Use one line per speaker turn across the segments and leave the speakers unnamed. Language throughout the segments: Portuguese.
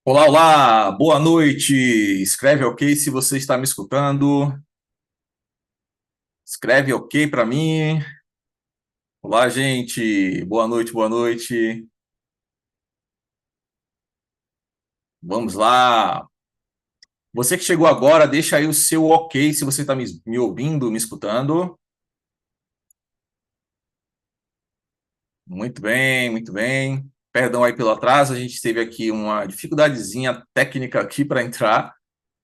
Olá, olá, boa noite. Escreve ok se você está me escutando. Escreve ok para mim. Olá, gente. Boa noite, boa noite. Vamos lá. Você que chegou agora, deixa aí o seu ok se você está me ouvindo, me escutando. Muito bem, muito bem. Perdão aí pelo atraso, a gente teve aqui uma dificuldadezinha técnica aqui para entrar,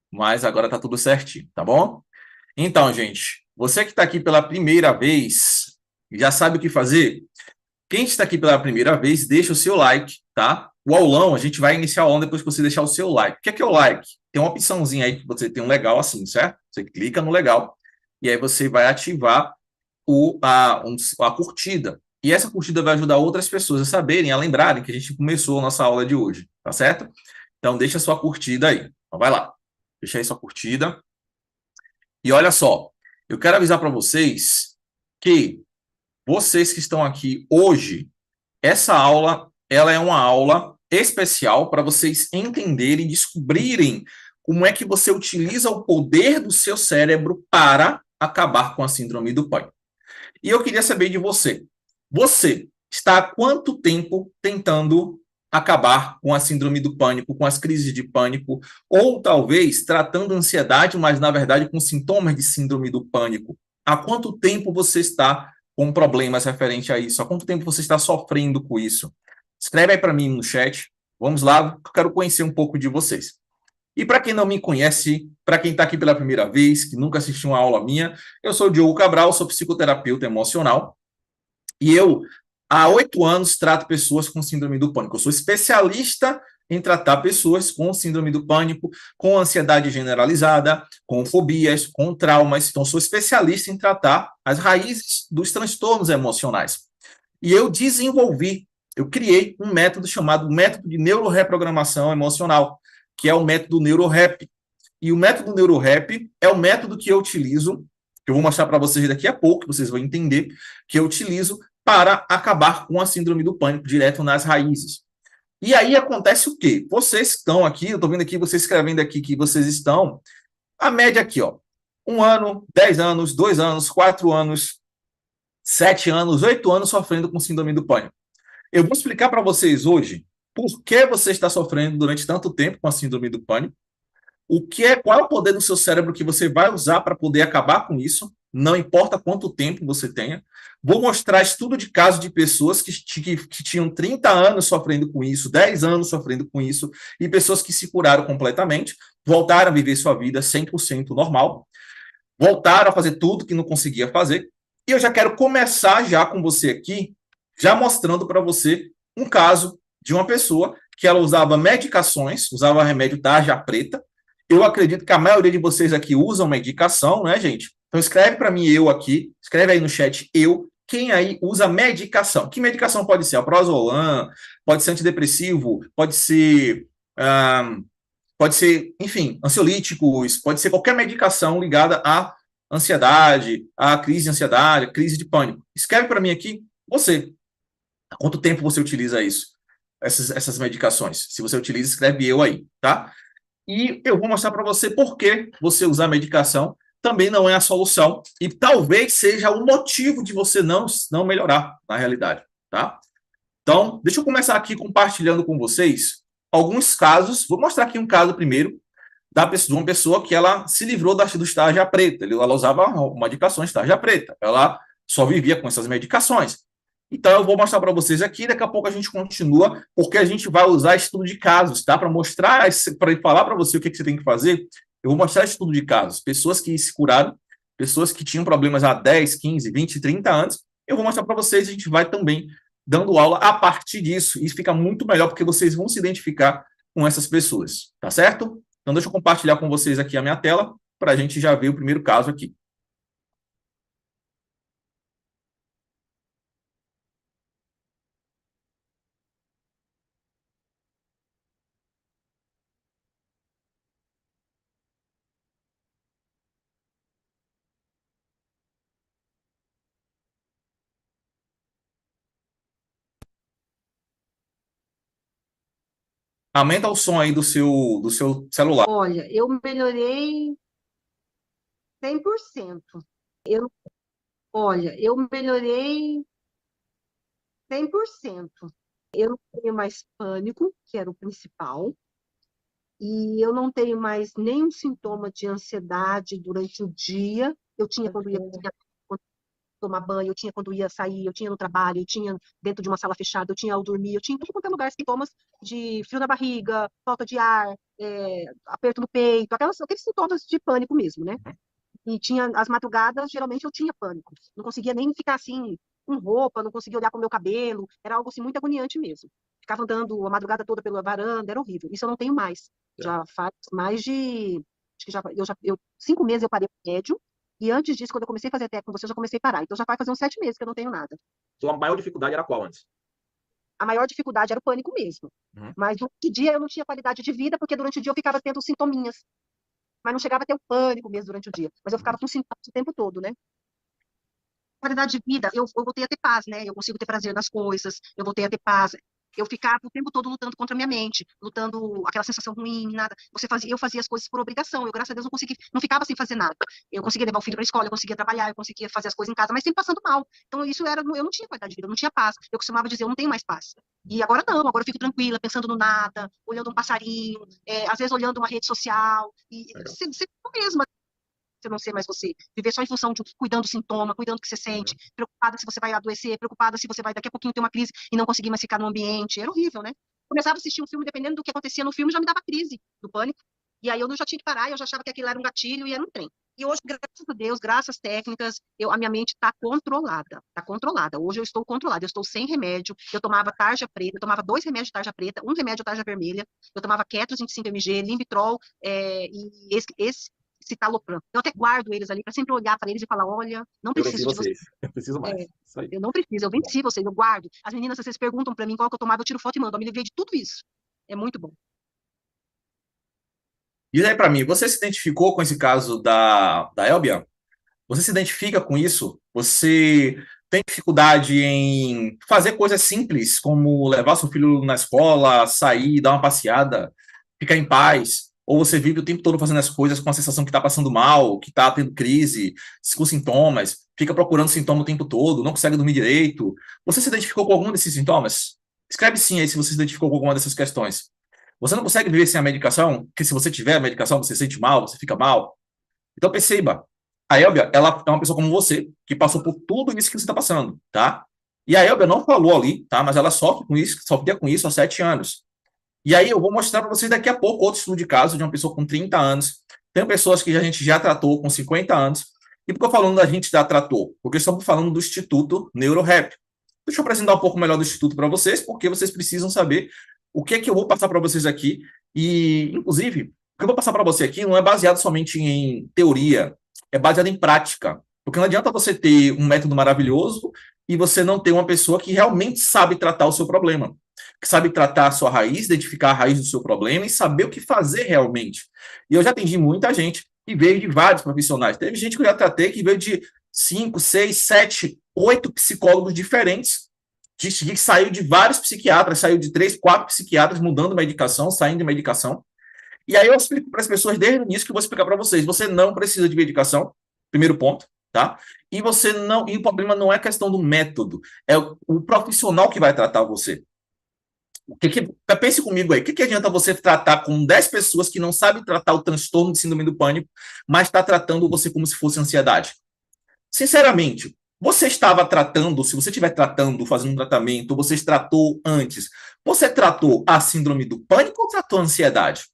mas agora tá tudo certinho, tá bom? Então, gente, você que está aqui pela primeira vez, já sabe o que fazer? Quem está aqui pela primeira vez, deixa o seu like, tá? O aulão, a gente vai iniciar o aulão depois que você deixar o seu like. O que é o like? Tem uma opçãozinha aí que você tem um legal assim, certo? Você clica no legal e aí você vai ativar a curtida. E essa curtida vai ajudar outras pessoas a saberem, a lembrarem que a gente começou a nossa aula de hoje, tá certo? Então deixa a sua curtida aí. Então vai lá. Deixa aí sua curtida. E olha só, eu quero avisar para vocês que vocês que estão aqui hoje, essa aula, ela é uma aula especial para vocês entenderem e descobrirem como é que você utiliza o poder do seu cérebro para acabar com a síndrome do pânico. E eu queria saber de você. Você está há quanto tempo tentando acabar com a síndrome do pânico, com as crises de pânico, ou talvez tratando ansiedade, mas na verdade com sintomas de síndrome do pânico? Há quanto tempo você está com problemas referente a isso? Há quanto tempo você está sofrendo com isso? Escreve aí para mim no chat. Vamos lá, eu quero conhecer um pouco de vocês. E para quem não me conhece, para quem está aqui pela primeira vez, que nunca assistiu uma aula minha, eu sou o Diogo Cabral, sou psicoterapeuta emocional e eu, há 8 anos, trato pessoas com síndrome do pânico. Eu sou especialista em tratar pessoas com síndrome do pânico, com ansiedade generalizada, com fobias, com traumas. Então, sou especialista em tratar as raízes dos transtornos emocionais. E eu criei um método chamado método de neuroreprogramação emocional, que é o método NeuroRap. E o método NeuroRap é o método que eu utilizo, que eu vou mostrar para vocês daqui a pouco, que vocês vão entender, que eu utilizo para acabar com a síndrome do pânico direto nas raízes. E aí acontece o quê? Vocês estão aqui, eu estou vendo aqui, vocês escrevendo aqui que vocês estão, a média aqui, ó, 1 ano, 10 anos, 2 anos, 4 anos, 7 anos, 8 anos sofrendo com síndrome do pânico. Eu vou explicar para vocês hoje por que você está sofrendo durante tanto tempo com a síndrome do pânico, qual é o poder do seu cérebro que você vai usar para poder acabar com isso, não importa quanto tempo você tenha. Vou mostrar estudo de caso de pessoas que tinham 30 anos sofrendo com isso, 10 anos sofrendo com isso, e pessoas que se curaram completamente, voltaram a viver sua vida 100% normal, voltaram a fazer tudo que não conseguia fazer. E eu já quero começar já com você aqui, já mostrando para você um caso de uma pessoa que ela usava medicações, usava remédio tarja preta. Eu acredito que a maioria de vocês aqui usam medicação, né, gente? Então escreve para mim eu aqui, escreve aí no chat eu, quem aí usa medicação. Que medicação pode ser? Alprazolam, pode ser antidepressivo, pode ser, enfim, ansiolíticos, pode ser qualquer medicação ligada à ansiedade, à crise de ansiedade, crise de pânico. Escreve para mim aqui, você, há quanto tempo você utiliza isso? Essas medicações. Se você utiliza, escreve eu aí, tá? E eu vou mostrar para você por que você usar medicação também não é a solução e talvez seja o motivo de você não melhorar na realidade, tá? Então, deixa eu começar aqui compartilhando com vocês alguns casos. Vou mostrar aqui um caso primeiro de uma pessoa que ela se livrou do estágio preta. Ela usava medicações estágio preta. Ela só vivia com essas medicações. Então, eu vou mostrar para vocês aqui, daqui a pouco a gente continua, porque a gente vai usar estudo de casos, tá? Para mostrar, para falar para você o que você tem que fazer, eu vou mostrar estudo de casos. Pessoas que se curaram, pessoas que tinham problemas há 10, 15, 20, 30 anos, eu vou mostrar para vocês, a gente vai também dando aula a partir disso. Isso fica muito melhor, porque vocês vão se identificar com essas pessoas, tá certo? Então, deixa eu compartilhar com vocês aqui a minha tela, para a gente já ver o primeiro caso aqui. Aumenta o som aí do seu celular.
Olha, eu melhorei 100%. Eu, olha, eu melhorei 100%. Eu não tenho mais pânico, que era o principal, e eu não tenho mais nenhum sintoma de ansiedade durante o dia. Eu tinha quando ia tomar banho, eu tinha quando ia sair, eu tinha no trabalho, eu tinha dentro de uma sala fechada, eu tinha ao dormir, eu tinha em tudo quanto é lugar sintomas de frio na barriga, falta de ar, aperto no peito, aqueles sintomas de pânico mesmo, né? E tinha as madrugadas, geralmente eu tinha pânico. Não conseguia nem ficar assim com roupa, não conseguia olhar para o meu cabelo, era algo assim muito agoniante mesmo. Ficava andando a madrugada toda pela varanda, era horrível. Isso eu não tenho mais. Já faz mais de, acho que já 5 meses eu parei o remédio, e antes disso, quando eu comecei a fazer técnica com você, eu já comecei a parar. Então já vai fazer uns 7 meses que eu não tenho nada.
Sua maior dificuldade era qual antes?
A maior dificuldade era o pânico mesmo.
Uhum.
Mas durante o dia eu não tinha qualidade de vida, porque durante o dia eu ficava tendo sintominhas. Mas não chegava a ter o pânico mesmo durante o dia. Mas eu ficava com sintomas o tempo todo, né? Qualidade de vida, eu voltei a ter paz, né? Eu consigo ter prazer nas coisas, eu voltei a ter paz. Eu ficava o tempo todo lutando contra a minha mente, lutando aquela sensação ruim, nada. Eu fazia as coisas por obrigação. Eu, graças a Deus, não consegui, não ficava sem fazer nada. Eu conseguia levar o filho para a escola, eu conseguia trabalhar, eu conseguia fazer as coisas em casa, mas sempre passando mal. Então eu não tinha qualidade de vida, eu não tinha paz. Eu costumava dizer, eu não tenho mais paz. E agora não, agora eu fico tranquila, pensando no nada, olhando um passarinho, às vezes olhando uma rede social, e você mesma, você não ser mais você. Viver só em função de cuidando do sintoma, cuidando do que você sente, preocupada se você vai adoecer, preocupada se você vai daqui a pouquinho ter uma crise e não conseguir mais ficar no ambiente. Era horrível, né? Começava a assistir um filme, dependendo do que acontecia no filme, já me dava crise do pânico. E aí eu já tinha que parar, eu já achava que aquilo era um gatilho e era um trem. E hoje, graças a Deus, graças às técnicas, a minha mente está controlada. Está controlada. Hoje eu estou controlada. Eu estou sem remédio. Eu tomava tarja preta, eu tomava 2 remédios de tarja preta, um remédio de tarja vermelha. Eu tomava Ketros 25 mg, Limbitrol e esse citalopram. Eu até guardo eles ali para sempre olhar para eles e falar: olha, não
Eu venci
preciso de você.
vocês. Eu preciso mais. Isso aí.
Eu não preciso, eu venci vocês, eu guardo. As meninas, vocês perguntam para mim qual que eu tomava, eu tiro foto e mando. Eu me livrei de tudo isso. É muito bom.
Diz aí para mim, você se identificou com esse caso da Elbia? Você se identifica com isso? Você tem dificuldade em fazer coisas simples, como levar seu filho na escola, sair, dar uma passeada, ficar em paz? Ou você vive o tempo todo fazendo as coisas com a sensação que está passando mal, que está tendo crise, com sintomas, fica procurando sintoma o tempo todo, não consegue dormir direito? Você se identificou com algum desses sintomas? Escreve sim aí se você se identificou com alguma dessas questões. Você não consegue viver sem a medicação? Porque se você tiver a medicação, você se sente mal, você fica mal. Então perceba, a Elbia, ela é uma pessoa como você, que passou por tudo isso que você está passando, tá? E a Elbia não falou ali, tá? Mas ela sofre com isso, sofria com isso há 7 anos. E aí eu vou mostrar para vocês daqui a pouco outro estudo de caso de uma pessoa com 30 anos. Tem pessoas que a gente já tratou com 50 anos. E por que eu falando da gente já tratou? Porque estamos falando do Instituto NeuroRap. Deixa eu apresentar um pouco melhor do Instituto para vocês, porque vocês precisam saber o que é que eu vou passar para vocês aqui. E, inclusive, o que eu vou passar para você aqui não é baseado somente em teoria, é baseado em prática. Porque não adianta você ter um método maravilhoso e você não ter uma pessoa que realmente sabe tratar o seu problema, que sabe tratar a sua raiz, identificar a raiz do seu problema e saber o que fazer realmente. E eu já atendi muita gente que veio de vários profissionais. Teve gente que eu já tratei que veio de 5, 6, 7, 8 psicólogos diferentes, que saiu de vários psiquiatras, saiu de 3, 4 psiquiatras mudando medicação, saindo de medicação. E aí eu explico para as pessoas desde o início que eu vou explicar para vocês. Você não precisa de medicação, primeiro ponto, tá? E você não, e o problema não é questão do método, é o profissional que vai tratar você. Pense comigo aí, o que adianta você tratar com 10 pessoas que não sabem tratar o transtorno de síndrome do pânico, mas está tratando você como se fosse ansiedade? Sinceramente, você estava tratando, se você estiver tratando, fazendo um tratamento, você tratou antes, você tratou a síndrome do pânico ou tratou a ansiedade?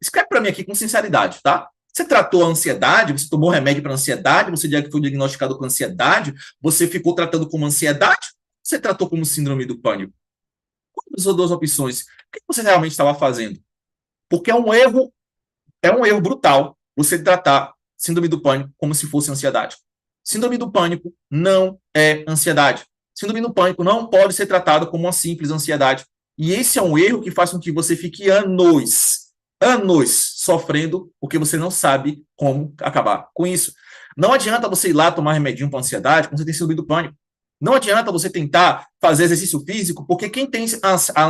Escreve para mim aqui com sinceridade, tá? Você tratou a ansiedade, você tomou remédio para ansiedade, você foi diagnosticado com ansiedade, você ficou tratando como ansiedade, você tratou como síndrome do pânico? Quais são as duas opções? O que você realmente estava fazendo? Porque é um erro brutal você tratar síndrome do pânico como se fosse ansiedade. Síndrome do pânico não é ansiedade. Síndrome do pânico não pode ser tratado como uma simples ansiedade. E esse é um erro que faz com que você fique anos sofrendo porque você não sabe como acabar com isso. Não adianta você ir lá tomar remedinho para ansiedade quando você tem síndrome do pânico. Não adianta você tentar fazer exercício físico, porque quem tem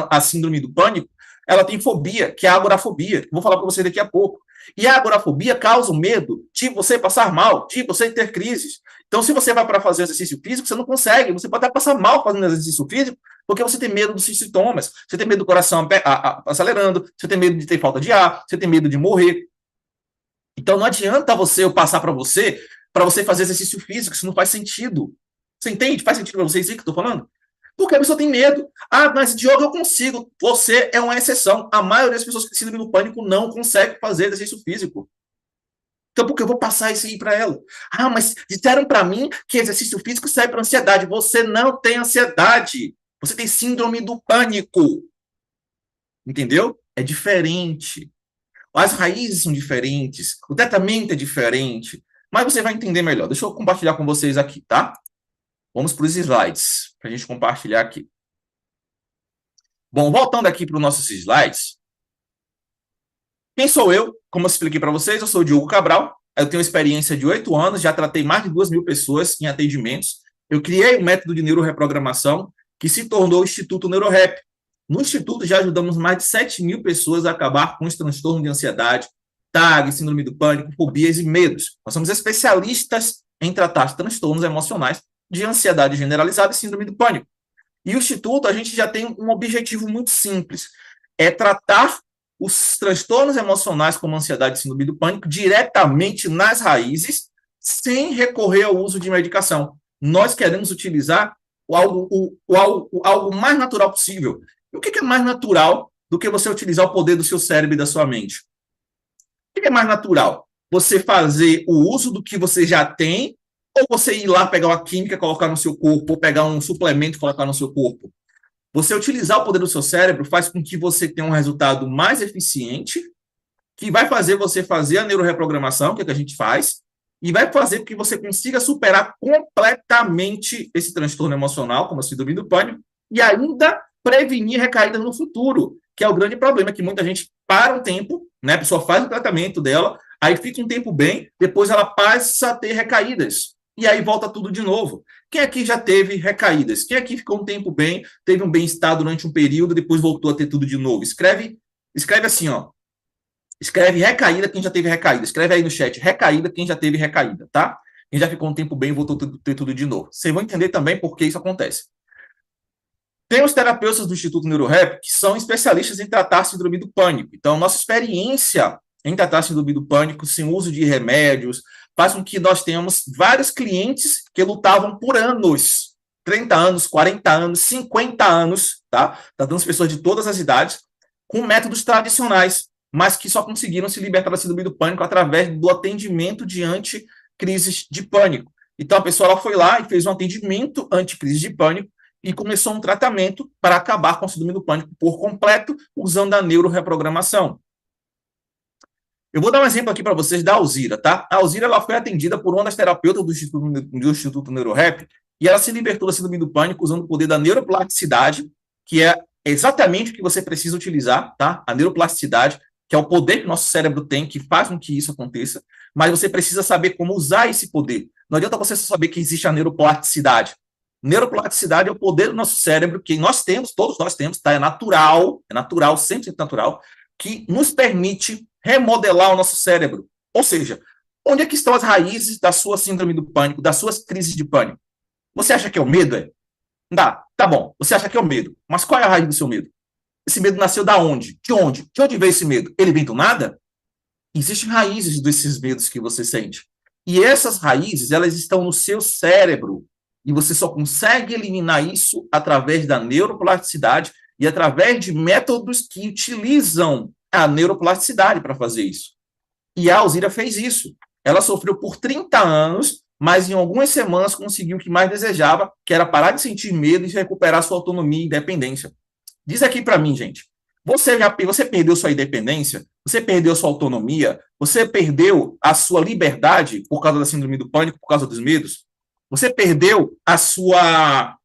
a síndrome do pânico ela tem fobia, que é a agorafobia. Vou falar para você daqui a pouco. E a agorafobia causa o medo de você passar mal, de você ter crises. Então, se você vai para fazer exercício físico, você não consegue. Você pode até passar mal fazendo exercício físico, porque você tem medo dos sintomas. Você tem medo do coração acelerando, você tem medo de ter falta de ar, você tem medo de morrer. Então, não adianta eu passar para você fazer exercício físico, isso não faz sentido. Você entende? Faz sentido para vocês isso que eu estou falando? Porque a pessoa tem medo. Ah, mas Diogo, eu consigo. Você é uma exceção. A maioria das pessoas que síndrome do pânico não consegue fazer exercício físico. Então, por que eu vou passar isso aí para ela? Ah, mas disseram para mim que exercício físico serve para ansiedade. Você não tem ansiedade. Você tem síndrome do pânico. Entendeu? É diferente. As raízes são diferentes. O tratamento é diferente. Mas você vai entender melhor. Deixa eu compartilhar com vocês aqui, tá? Vamos para os slides, para a gente compartilhar aqui. Bom, voltando aqui para os nossos slides. Quem sou eu? Como eu expliquei para vocês, eu sou o Diogo Cabral. Eu tenho experiência de 8 anos, já tratei mais de 2.000 pessoas em atendimentos. Eu criei um método de neuroreprogramação que se tornou o Instituto NeuroRap. No Instituto já ajudamos mais de 7.000 pessoas a acabar com os transtornos de ansiedade, TAG, síndrome do pânico, fobias e medos. Nós somos especialistas em tratar transtornos emocionais de ansiedade generalizada e síndrome do pânico. E o Instituto, a gente já tem um objetivo muito simples, é tratar os transtornos emocionais como ansiedade e síndrome do pânico diretamente nas raízes, sem recorrer ao uso de medicação. Nós queremos utilizar algo mais natural possível. E o que é mais natural do que você utilizar o poder do seu cérebro e da sua mente? O que é mais natural? Você fazer o uso do que você já tem, ou você ir lá pegar uma química e colocar no seu corpo, ou pegar um suplemento e colocar no seu corpo? Você utilizar o poder do seu cérebro faz com que você tenha um resultado mais eficiente, que vai fazer você fazer a neuroreprogramação, que é o que a gente faz, e vai fazer com que você consiga superar completamente esse transtorno emocional, como a síndrome do pânico, e ainda prevenir recaídas no futuro, que é o grande problema, que muita gente para um tempo, né? A pessoa faz o tratamento dela, aí fica um tempo bem, depois ela passa a ter recaídas. E aí volta tudo de novo. Quem aqui já teve recaídas? Quem aqui ficou um tempo bem, teve um bem-estar durante um período, depois voltou a ter tudo de novo? Escreve assim, ó. Escreve recaída quem já teve recaída. Escreve aí no chat, recaída quem já teve recaída, tá? Quem já ficou um tempo bem e voltou a ter tudo de novo. Vocês vão entender também por que isso acontece. Tem os terapeutas do Instituto NeuroRap que são especialistas em tratar síndrome do pânico. Então, nossa experiência em tratar síndrome do pânico sem uso de remédios faz com que nós tenhamos vários clientes que lutavam por anos, 30 anos, 40 anos, 50 anos, tá? Tratando pessoas de todas as idades, com métodos tradicionais, mas que só conseguiram se libertar da síndrome do pânico através do atendimento diante crises de pânico. Então, a pessoa ela foi lá e fez um atendimento anti-crise de pânico e começou um tratamento para acabar com a síndrome do pânico por completo, usando a neuroreprogramação. Eu vou dar um exemplo aqui para vocês da Alzira, tá? A Alzira ela foi atendida por uma das terapeutas do Instituto NeuroRap e ela se libertou da síndrome do pânico usando o poder da neuroplasticidade, que é exatamente o que você precisa utilizar, tá? A neuroplasticidade, que é o poder que o nosso cérebro tem, que faz com que isso aconteça, mas você precisa saber como usar esse poder. Não adianta você só saber que existe a neuroplasticidade. Neuroplasticidade é o poder do nosso cérebro, que nós temos, todos nós temos, tá? É natural, 100% natural, que nos permite remodelar o nosso cérebro. Ou seja, onde é que estão as raízes da sua síndrome do pânico, das suas crises de pânico? Você acha que é o medo? Tá bom, você acha que é o medo, mas qual é a raiz do seu medo? Esse medo nasceu da onde? De onde? De onde veio esse medo? Ele vem do nada? Existem raízes desses medos que você sente. E essas raízes, elas estão no seu cérebro. E você só consegue eliminar isso através da neuroplasticidade e através de métodos que utilizam a neuroplasticidade para fazer isso. E a Alzira fez isso. Ela sofreu por 30 anos, mas em algumas semanas conseguiu o que mais desejava, que era parar de sentir medo e recuperar sua autonomia e independência. Diz aqui para mim, gente, você perdeu sua independência? Você perdeu sua autonomia? Você perdeu a sua liberdade por causa da síndrome do pânico, por causa dos medos? Você perdeu a sua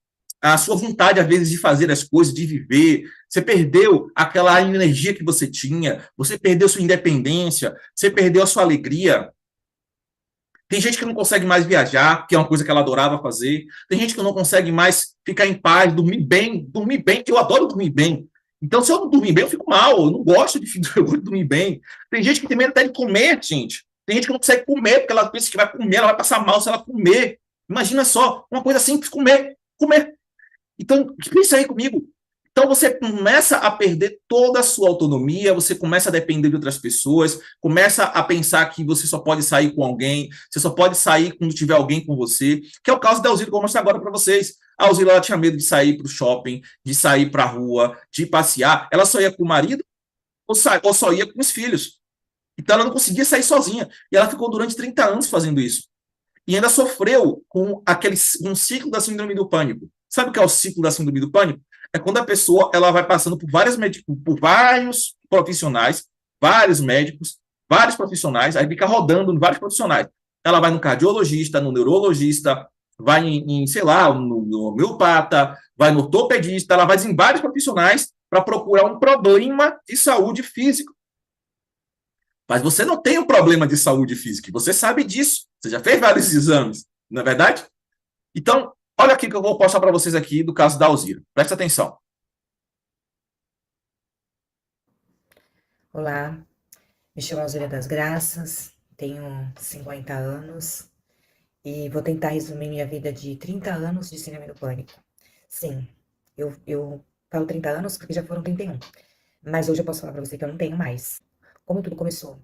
vontade, às vezes, de fazer as coisas, de viver. Você perdeu aquela energia que você tinha. Você perdeu sua independência. Você perdeu a sua alegria. Tem gente que não consegue mais viajar, que é uma coisa que ela adorava fazer. Tem gente que não consegue mais ficar em paz, dormir bem. Dormir bem, eu adoro dormir bem. Então, se eu não dormir bem, eu fico mal. Eu não gosto de, eu gosto de dormir bem. Tem gente que tem medo até de comer, gente. Tem gente que não consegue comer, porque ela pensa que vai comer, ela vai passar mal se ela comer. Imagina só, uma coisa simples, comer, comer. Então, pensa aí comigo. Então, você começa a perder toda a sua autonomia, você começa a depender de outras pessoas, começa a pensar que você só pode sair com alguém, você só pode sair quando tiver alguém com você, que é o caso da Alzira que eu vou mostrar agora para vocês. A Alzira, ela tinha medo de sair para o shopping, de sair para a rua, de passear. Ela só ia com o marido ou só ia com os filhos. Então, ela não conseguia sair sozinha. E ela ficou durante 30 anos fazendo isso. E ainda sofreu com um ciclo da síndrome do pânico. Sabe o que é o ciclo da síndrome do pânico? É quando a pessoa ela vai passando por vários profissionais, vários médicos, vários profissionais, aí fica rodando em vários profissionais. Ela vai no cardiologista, no neurologista, vai sei lá, no homeopata, vai no ortopedista, ela vai em vários profissionais para procurar um problema de saúde física. Mas você não tem um problema de saúde física, você sabe disso. Você já fez vários exames, não é verdade? Então, olha aqui que eu vou postar para vocês aqui do caso da Alzira. Presta atenção.
Olá, me chamo Alzira das Graças, tenho 50 anos e vou tentar resumir minha vida de 30 anos de síndrome do pânico. Sim, eu falo 30 anos porque já foram 31, mas hoje eu posso falar pra você que eu não tenho mais. Como tudo começou?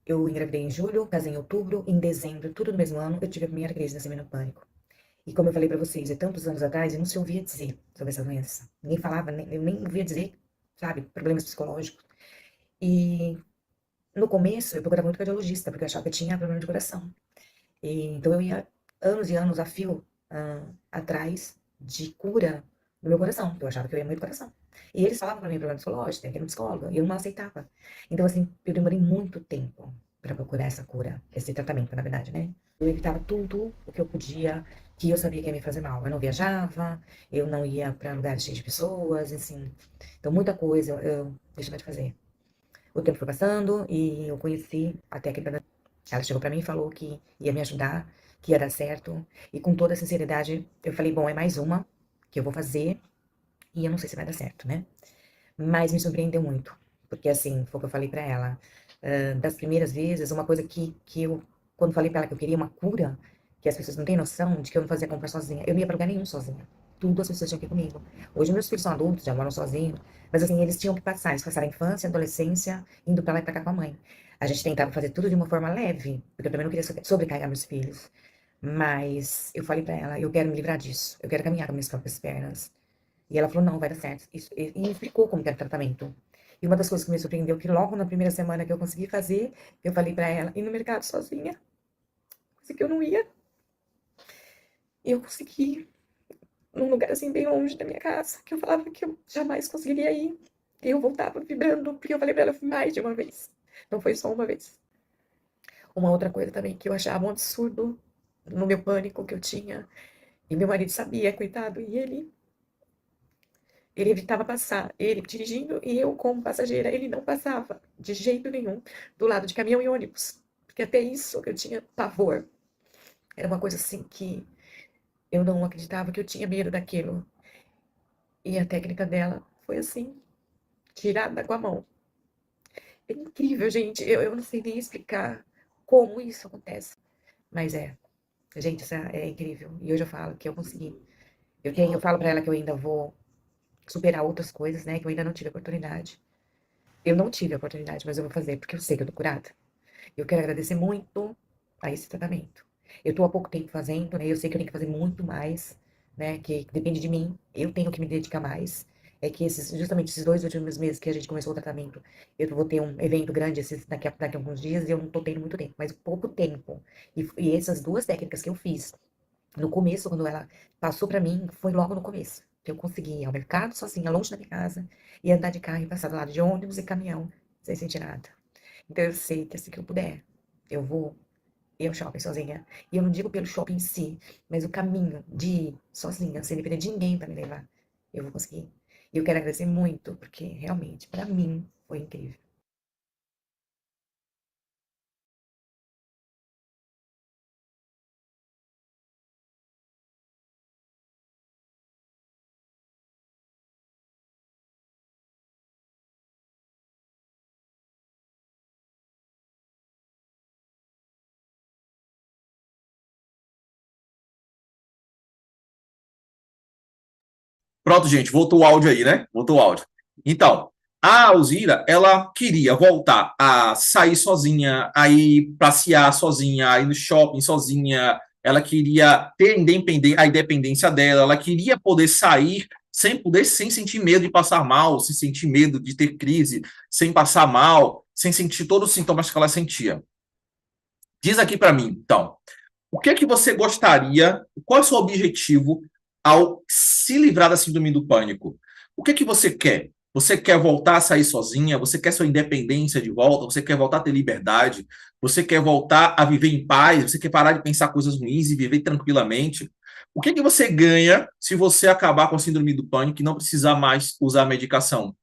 Eu engravidei em julho, casei em outubro, em dezembro, tudo no mesmo ano, eu tive a primeira crise da síndrome do pânico. E como eu falei pra vocês, há tantos anos atrás, eu não se ouvia dizer sobre essa doença. Ninguém falava, eu nem ouvia dizer, sabe, problemas psicológicos. E no começo, eu procurava muito cardiologista, porque eu achava que eu tinha problema de coração. Então eu ia anos e anos a fio atrás de cura do meu coração, eu achava que eu ia morrer do coração. E eles falavam pra mim problema psicológico, tem que ir no psicólogo, e eu não aceitava. Então, assim, eu demorei muito tempo para procurar essa cura, esse tratamento, na verdade, né? Eu evitava tudo o que eu podia, que eu sabia que ia me fazer mal. Eu não viajava, eu não ia para lugares cheios de pessoas, assim. Então, muita coisa eu deixava de fazer. O tempo foi passando e eu conheci a técnica da... Ela chegou pra mim e falou que ia me ajudar, que ia dar certo. E com toda a sinceridade, eu falei, bom, é mais uma que eu vou fazer e eu não sei se vai dar certo, né? Mas me surpreendeu muito, porque assim, foi o que eu falei pra ela. Das primeiras vezes, uma coisa que eu, quando falei pra ela que eu queria uma cura, que as pessoas não têm noção de que eu não fazia compra sozinha. Eu não ia pra lugar nenhum sozinha. Tudo as pessoas tinham que ir comigo. Hoje meus filhos são adultos, já moram sozinhos, mas assim, eles tinham que passar, eles passaram a infância, a adolescência, indo pra lá e pra cá com a mãe. A gente tentava fazer tudo de uma forma leve, porque eu também não queria sobrecarregar meus filhos. Mas eu falei pra ela, eu quero me livrar disso, eu quero caminhar com minhas próprias pernas. E ela falou, não, vai dar certo. E me explicou como que era o tratamento. E uma das coisas que me surpreendeu, que logo na primeira semana que eu consegui fazer, eu falei pra ela, ir no mercado sozinha. Coisa que eu não ia. E eu consegui, num lugar assim, bem longe da minha casa, que eu falava que eu jamais conseguiria ir. E eu voltava vibrando, porque eu falei pra ela mais de uma vez. Não foi só uma vez. Uma outra coisa também que eu achava um absurdo no meu pânico que eu tinha. E meu marido sabia, coitado, e ele evitava passar, ele dirigindo e eu como passageira, ele não passava de jeito nenhum do lado de caminhão e ônibus, porque até isso eu tinha pavor. Era uma coisa assim que eu não acreditava que eu tinha medo daquilo. E a técnica dela foi assim, tirada com a mão. É incrível, gente. Eu não sei nem explicar como isso acontece. Mas é, gente, isso é incrível. E hoje eu falo que eu consegui. Eu falo pra ela que eu ainda vou superar outras coisas, né? Que eu ainda não tive oportunidade. Eu não tive a oportunidade, mas eu vou fazer, porque eu sei que eu tô curada. Eu quero agradecer muito a esse tratamento. Eu tô há pouco tempo fazendo, né? Eu sei que eu tenho que fazer muito mais, né? Que depende de mim. Eu tenho que me dedicar mais. É que justamente esses 2 últimos meses que a gente começou o tratamento, eu vou ter um evento grande daqui a alguns dias e eu não tô tendo muito tempo, mas pouco tempo. E essas duas técnicas que eu fiz no começo, quando ela passou pra mim, foi logo no começo. Que eu consegui ir ao mercado sozinha, longe da minha casa, e andar de carro e passar do lado de ônibus e caminhão, sem sentir nada. Então eu sei que assim que eu puder, eu vou ir ao shopping sozinha. E eu não digo pelo shopping em si, mas o caminho de ir sozinha, sem depender de ninguém pra me levar, eu vou conseguir. E eu quero agradecer muito, porque realmente, pra mim, foi incrível.
Pronto, gente, voltou o áudio aí, né? Voltou o áudio. Então, a Alzira, ela queria voltar a sair sozinha, a ir passear sozinha, a ir no shopping sozinha, ela queria ter a independência dela, ela queria poder sair sem sentir medo de passar mal, sem sentir medo de ter crise, sem passar mal, sem sentir todos os sintomas que ela sentia. Diz aqui para mim, então, o que é que você gostaria, qual é o seu objetivo ao se livrar da síndrome do pânico? O que é que você quer? Você quer voltar a sair sozinha? Você quer sua independência de volta? Você quer voltar a ter liberdade? Você quer voltar a viver em paz? Você quer parar de pensar coisas ruins e viver tranquilamente? O que é que você ganha se você acabar com a síndrome do pânico e não precisar mais usar a medicação?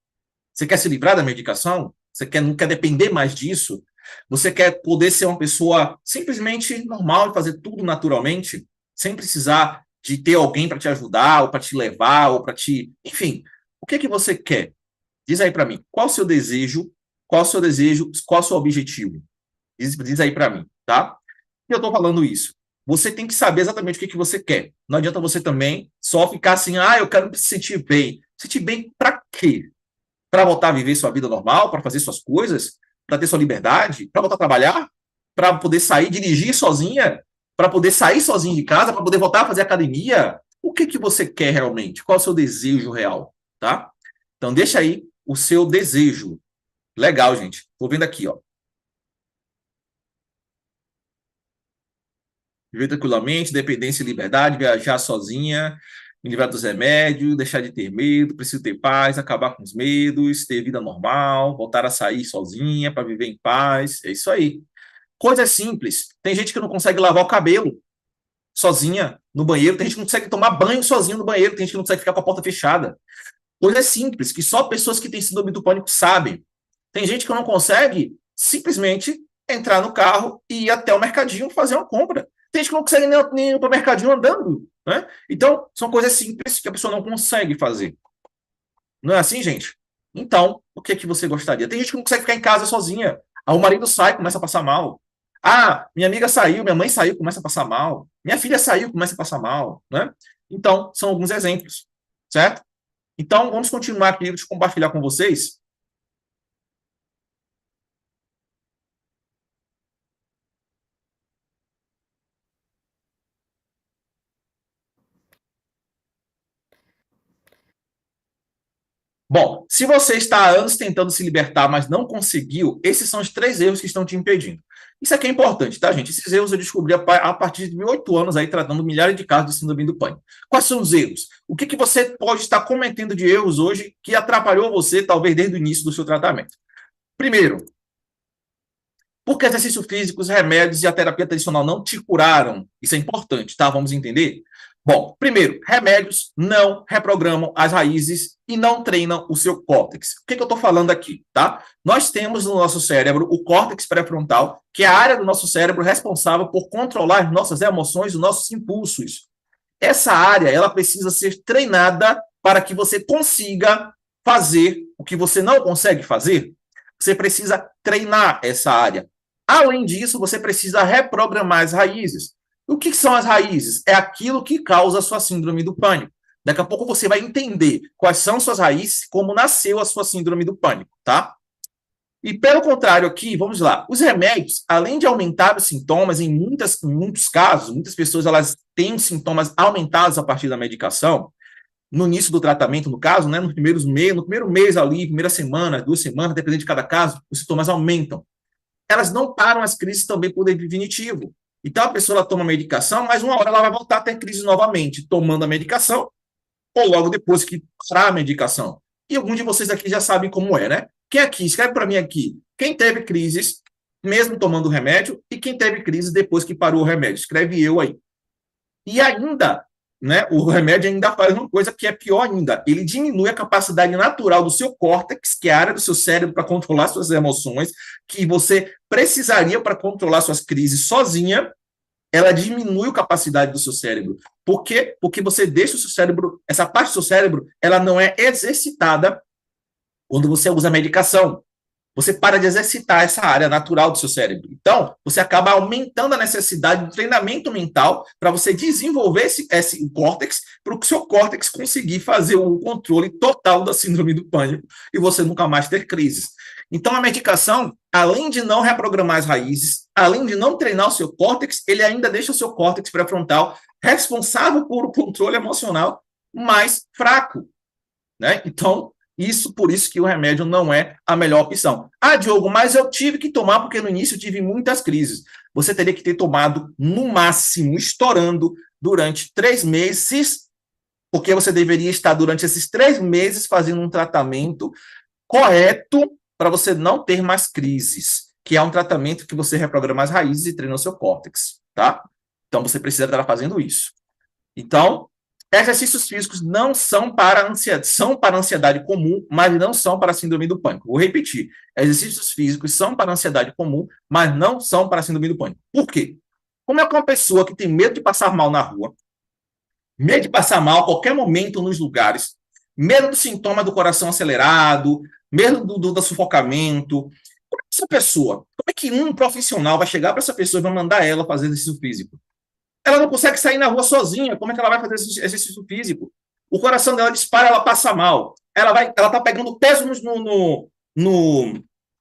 Você quer se livrar da medicação? Não quer depender mais disso? Você quer poder ser uma pessoa simplesmente normal e fazer tudo naturalmente, sem precisar de ter alguém para te ajudar, ou para te levar, ou para te... Enfim, o que é que você quer? Diz aí para mim, qual o seu desejo, qual o seu desejo, qual o seu objetivo? Diz aí para mim, tá? E eu estou falando isso. Você tem que saber exatamente o que você quer. Não adianta você também só ficar assim, eu quero me sentir bem. Sentir bem para quê? Para voltar a viver sua vida normal, para fazer suas coisas, para ter sua liberdade, para voltar a trabalhar, para poder sair, dirigir sozinha, para poder sair sozinho de casa, para poder voltar a fazer academia. O que você quer realmente? Qual é o seu desejo real, tá? Então deixa aí o seu desejo. Legal, gente. Tô vendo aqui, ó. Viver tranquilamente, dependência e liberdade, viajar sozinha, me livrar dos remédios, deixar de ter medo, preciso ter paz, acabar com os medos, ter vida normal, voltar a sair sozinha para viver em paz. É isso aí. Coisas simples. Tem gente que não consegue lavar o cabelo sozinha no banheiro, tem gente que não consegue tomar banho sozinho no banheiro, tem gente que não consegue ficar com a porta fechada. Coisas simples, que só pessoas que têm síndrome do pânico sabem. Tem gente que não consegue simplesmente entrar no carro e ir até o mercadinho fazer uma compra. Tem gente que não consegue nem ir para o mercadinho andando. Né? Então, são coisas simples que a pessoa não consegue fazer. Não é assim, gente? Então, o que é que você gostaria? Tem gente que não consegue ficar em casa sozinha. O marido sai, começa a passar mal. Minha amiga saiu, minha mãe saiu, começa a passar mal. Minha filha saiu, começa a passar mal. Né? Então, são alguns exemplos. Certo? Então, vamos continuar aqui, deixa eu compartilhar com vocês. Bom, se você está há anos tentando se libertar, mas não conseguiu, esses são os 3 erros que estão te impedindo. Isso aqui é importante, tá, gente? Esses erros eu descobri a partir de 8 anos aí, tratando milhares de casos de síndrome do pânico. Quais são os erros? O que você pode estar cometendo de erros hoje que atrapalhou você, talvez, desde o início do seu tratamento? Primeiro, porque exercícios físicos, remédios e a terapia tradicional não te curaram. Isso é importante, tá? Vamos entender? Bom, primeiro, remédios não reprogramam as raízes e não treinam o seu córtex. O que eu estou falando aqui, tá? Nós temos no nosso cérebro o córtex pré-frontal, que é a área do nosso cérebro responsável por controlar nossas emoções e nossos impulsos. Essa área, ela precisa ser treinada para que você consiga fazer o que você não consegue fazer. Você precisa treinar essa área. Além disso, você precisa reprogramar as raízes. O que são as raízes? É aquilo que causa a sua síndrome do pânico. Daqui a pouco você vai entender quais são suas raízes, como nasceu a sua síndrome do pânico, tá? E pelo contrário aqui, vamos lá, os remédios, além de aumentar os sintomas, em muitos casos, muitas pessoas elas têm sintomas aumentados a partir da medicação, no início do tratamento, no caso, né, no primeiro mês ali, primeira semana, 2 semanas, dependendo de cada caso, os sintomas aumentam. Elas não param as crises também por definitivo. Então, a pessoa ela toma medicação, mas uma hora ela vai voltar a ter crise novamente, tomando a medicação, ou logo depois que parar a medicação. E alguns de vocês aqui já sabem como é, né? Quem aqui, escreve para mim aqui, quem teve crises, mesmo tomando o remédio, e quem teve crise depois que parou o remédio. Escreve eu aí. E ainda, né, o remédio ainda faz uma coisa que é pior ainda. Ele diminui a capacidade natural do seu córtex, que é a área do seu cérebro para controlar suas emoções, que você precisaria para controlar suas crises sozinha. Ela diminui a capacidade do seu cérebro. Por quê? Porque você deixa o seu cérebro, essa parte do seu cérebro, ela não é exercitada quando você usa medicação. você para de exercitar essa área natural do seu cérebro. Então, você acaba aumentando a necessidade de treinamento mental para você desenvolver esse córtex, para o seu córtex conseguir fazer o controle total da síndrome do pânico e você nunca mais ter crises. Então, a medicação, além de não reprogramar as raízes, além de não treinar o seu córtex, ele ainda deixa o seu córtex pré-frontal responsável por o controle emocional mais fraco, né? Então, por isso que o remédio não é a melhor opção. Ah, Diogo, mas eu tive que tomar porque no início eu tive muitas crises. Você teria que ter tomado, no máximo, estourando, durante 3 meses, porque você deveria estar, durante esses 3 meses, fazendo um tratamento correto para você não ter mais crises, que é um tratamento que você reprograma as raízes e treina o seu córtex, tá? Então, você precisa estar fazendo isso. Então, exercícios físicos não são para ansiedade, são para ansiedade comum, mas não são para a síndrome do pânico. Vou repetir. Exercícios físicos são para ansiedade comum, mas não são para a síndrome do pânico. Por quê? Como é que uma pessoa que tem medo de passar mal na rua, medo de passar mal a qualquer momento nos lugares, medo do sintoma do coração acelerado, medo do sufocamento, como é que essa pessoa, como é que um profissional vai chegar para essa pessoa e vai mandar ela fazer exercício físico? Ela não consegue sair na rua sozinha. Como é que ela vai fazer esse exercício físico? O coração dela dispara, ela passa mal. Ela está pegando peso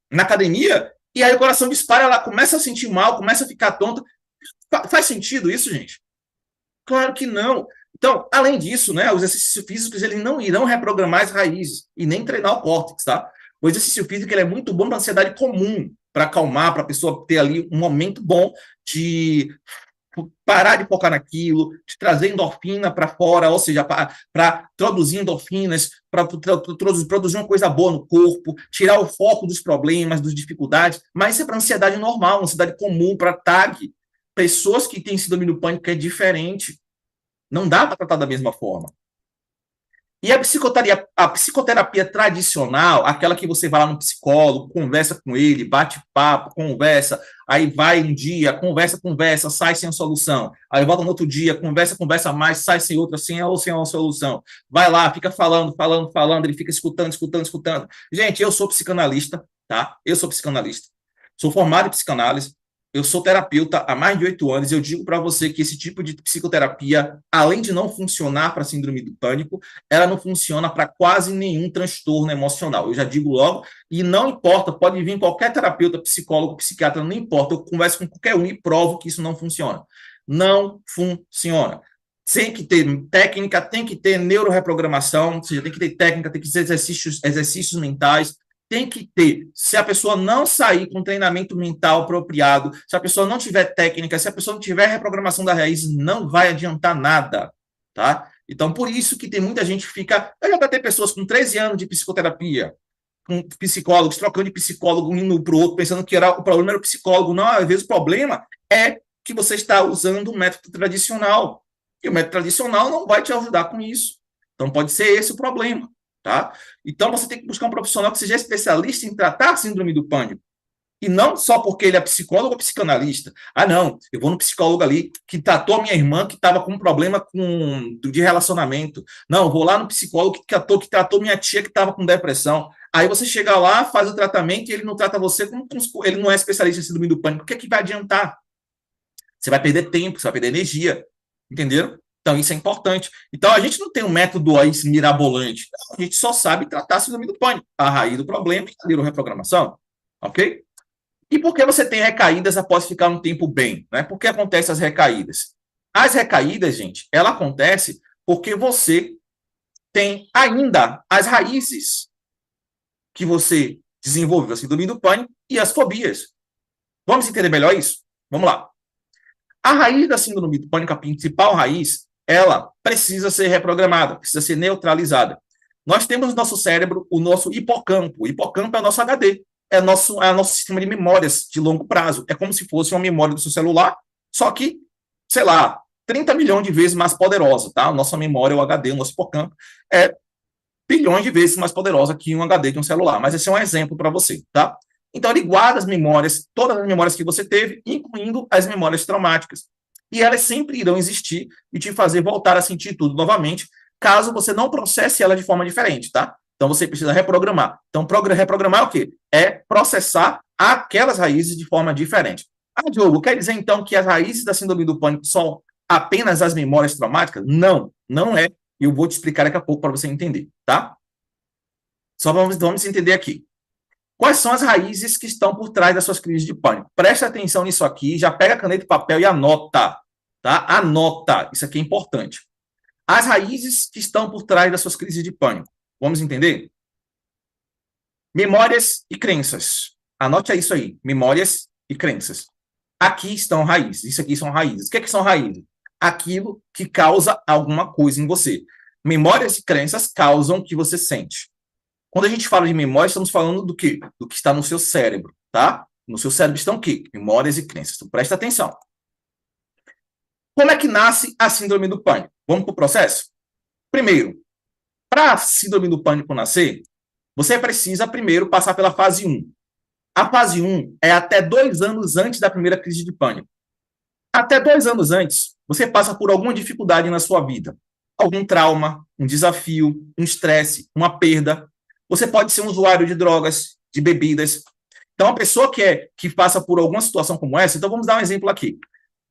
na academia, e aí o coração dispara, ela começa a sentir mal, começa a ficar tonta. Faz sentido isso, gente? Claro que não. Então, além disso, né, os exercícios físicos eles não irão reprogramar as raízes e nem treinar o córtex, tá? O exercício físico ele é muito bom para ansiedade comum, para acalmar, para a pessoa ter ali um momento bom de parar de focar naquilo, de trazer endorfina para fora, ou seja, para produzir endorfinas, para produzir uma coisa boa no corpo, tirar o foco dos problemas, das dificuldades, mas isso é para ansiedade normal, ansiedade comum, para TAG. Pessoas que têm síndrome do pânico é diferente. Não dá para tratar da mesma forma. E a psicoterapia tradicional, aquela que você vai lá no psicólogo, conversa com ele, bate papo, conversa, aí vai um dia, conversa, sai sem a solução. Aí volta no outro dia, conversa mais, sai sem outra, sem a solução. Vai lá, fica falando, ele fica escutando. Gente, eu sou psicanalista, tá? Eu sou psicanalista. Sou formado em psicanálise. Eu sou terapeuta há mais de 8 anos e eu digo para você que esse tipo de psicoterapia, além de não funcionar para a síndrome do pânico, ela não funciona para quase nenhum transtorno emocional. Eu já digo logo, e não importa, pode vir qualquer terapeuta, psicólogo, psiquiatra, não importa, eu converso com qualquer um e provo que isso não funciona. Não funciona. Tem que ter técnica, tem que ter neuroreprogramação, ou seja, tem que ter técnica, tem que ter exercícios mentais, tem que ter. Se a pessoa não sair com treinamento mental apropriado, se a pessoa não tiver técnica, se a pessoa não tiver reprogramação da raiz, não vai adiantar nada, tá? Então, por isso que tem muita gente que fica... Eu já ter pessoas com 13 anos de psicoterapia, com psicólogos, trocando de psicólogo, indo para o outro, pensando que o problema era o psicólogo. Não, às vezes o problema é que você está usando o método tradicional. E o método tradicional não vai te ajudar com isso. Então, pode ser esse o problema. Tá? Então, você tem que buscar um profissional que seja especialista em tratar a síndrome do pânico. E não só porque ele é psicólogo ou psicanalista. Ah, não, eu vou no psicólogo ali que tratou a minha irmã que estava com um problema de relacionamento. Não, eu vou lá no psicólogo que tratou minha tia que estava com depressão. Aí você chega lá, faz o tratamento e ele não trata você como ele não é especialista em síndrome do pânico. O que é que vai adiantar? Você vai perder tempo, você vai perder energia. Entenderam? Então, isso é importante. Então, a gente não tem um método aí mirabolante. A gente só sabe tratar a síndrome do pânico, a raiz do problema e a neuroreprogramação. Ok? E por que você tem recaídas após ficar um tempo bem? Né? Por que acontecem as recaídas? As recaídas, gente, ela acontece porque você tem ainda as raízes que você desenvolveu, a síndrome do pânico e as fobias. Vamos entender melhor isso? Vamos lá. A raiz da síndrome do pânico, a principal raiz, ela precisa ser reprogramada, precisa ser neutralizada. Nós temos no nosso cérebro o nosso hipocampo. O hipocampo é o nosso HD, é o nosso sistema de memórias de longo prazo. É como se fosse uma memória do seu celular, só que, sei lá, 30 milhões de vezes mais poderosa, tá? A nossa memória, o HD, o nosso hipocampo, é bilhões de vezes mais poderosa que um HD de um celular. Mas esse é um exemplo para você, tá? Então, ele guarda as memórias, todas as memórias que você teve, incluindo as memórias traumáticas. E elas sempre irão existir e te fazer voltar a sentir tudo novamente, caso você não processe ela de forma diferente, tá? Então, você precisa reprogramar. Então, reprogramar é o quê? É processar aquelas raízes de forma diferente. Ah, Diogo, quer dizer, então, que as raízes da síndrome do pânico são apenas as memórias traumáticas? Não, não é. Eu vou te explicar daqui a pouco para você entender, tá? Só vamos entender aqui. Quais são as raízes que estão por trás das suas crises de pânico? Presta atenção nisso aqui, já pega caneta e papel e anota, tá? Anota, isso aqui é importante. As raízes que estão por trás das suas crises de pânico. Vamos entender? Memórias e crenças. Anote isso aí, memórias e crenças. Aqui estão raízes, isso aqui são raízes. O que são raízes? Aquilo que causa alguma coisa em você. Memórias e crenças causam o que você sente. Quando a gente fala de memória, estamos falando do quê? Do que está no seu cérebro, tá? No seu cérebro estão o quê? Memórias e crenças. Então, presta atenção. Como é que nasce a síndrome do pânico? Vamos para o processo? Primeiro, para a síndrome do pânico nascer, você precisa primeiro passar pela fase 1. A fase 1 é até 2 anos antes da primeira crise de pânico. Até 2 anos antes, você passa por alguma dificuldade na sua vida. Algum trauma, um desafio, um estresse, uma perda. Você pode ser um usuário de drogas, de bebidas. Então, a pessoa que passa por alguma situação como essa, então vamos dar um exemplo aqui.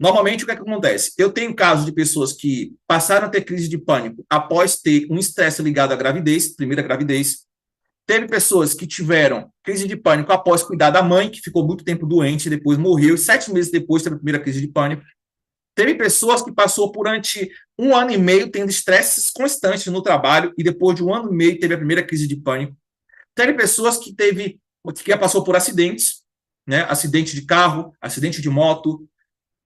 Normalmente, o que acontece? Eu tenho casos de pessoas que passaram a ter crise de pânico após ter um estresse ligado à gravidez, primeira gravidez. Teve pessoas que tiveram crise de pânico após cuidar da mãe, que ficou muito tempo doente, e depois morreu, e 7 meses depois teve a primeira crise de pânico. Teve pessoas que passou durante 1 ano e meio tendo estresses constantes no trabalho, e depois de 1 ano e meio teve a primeira crise de pânico. Teve pessoas que passou por acidentes, né? Acidente de carro, acidente de moto,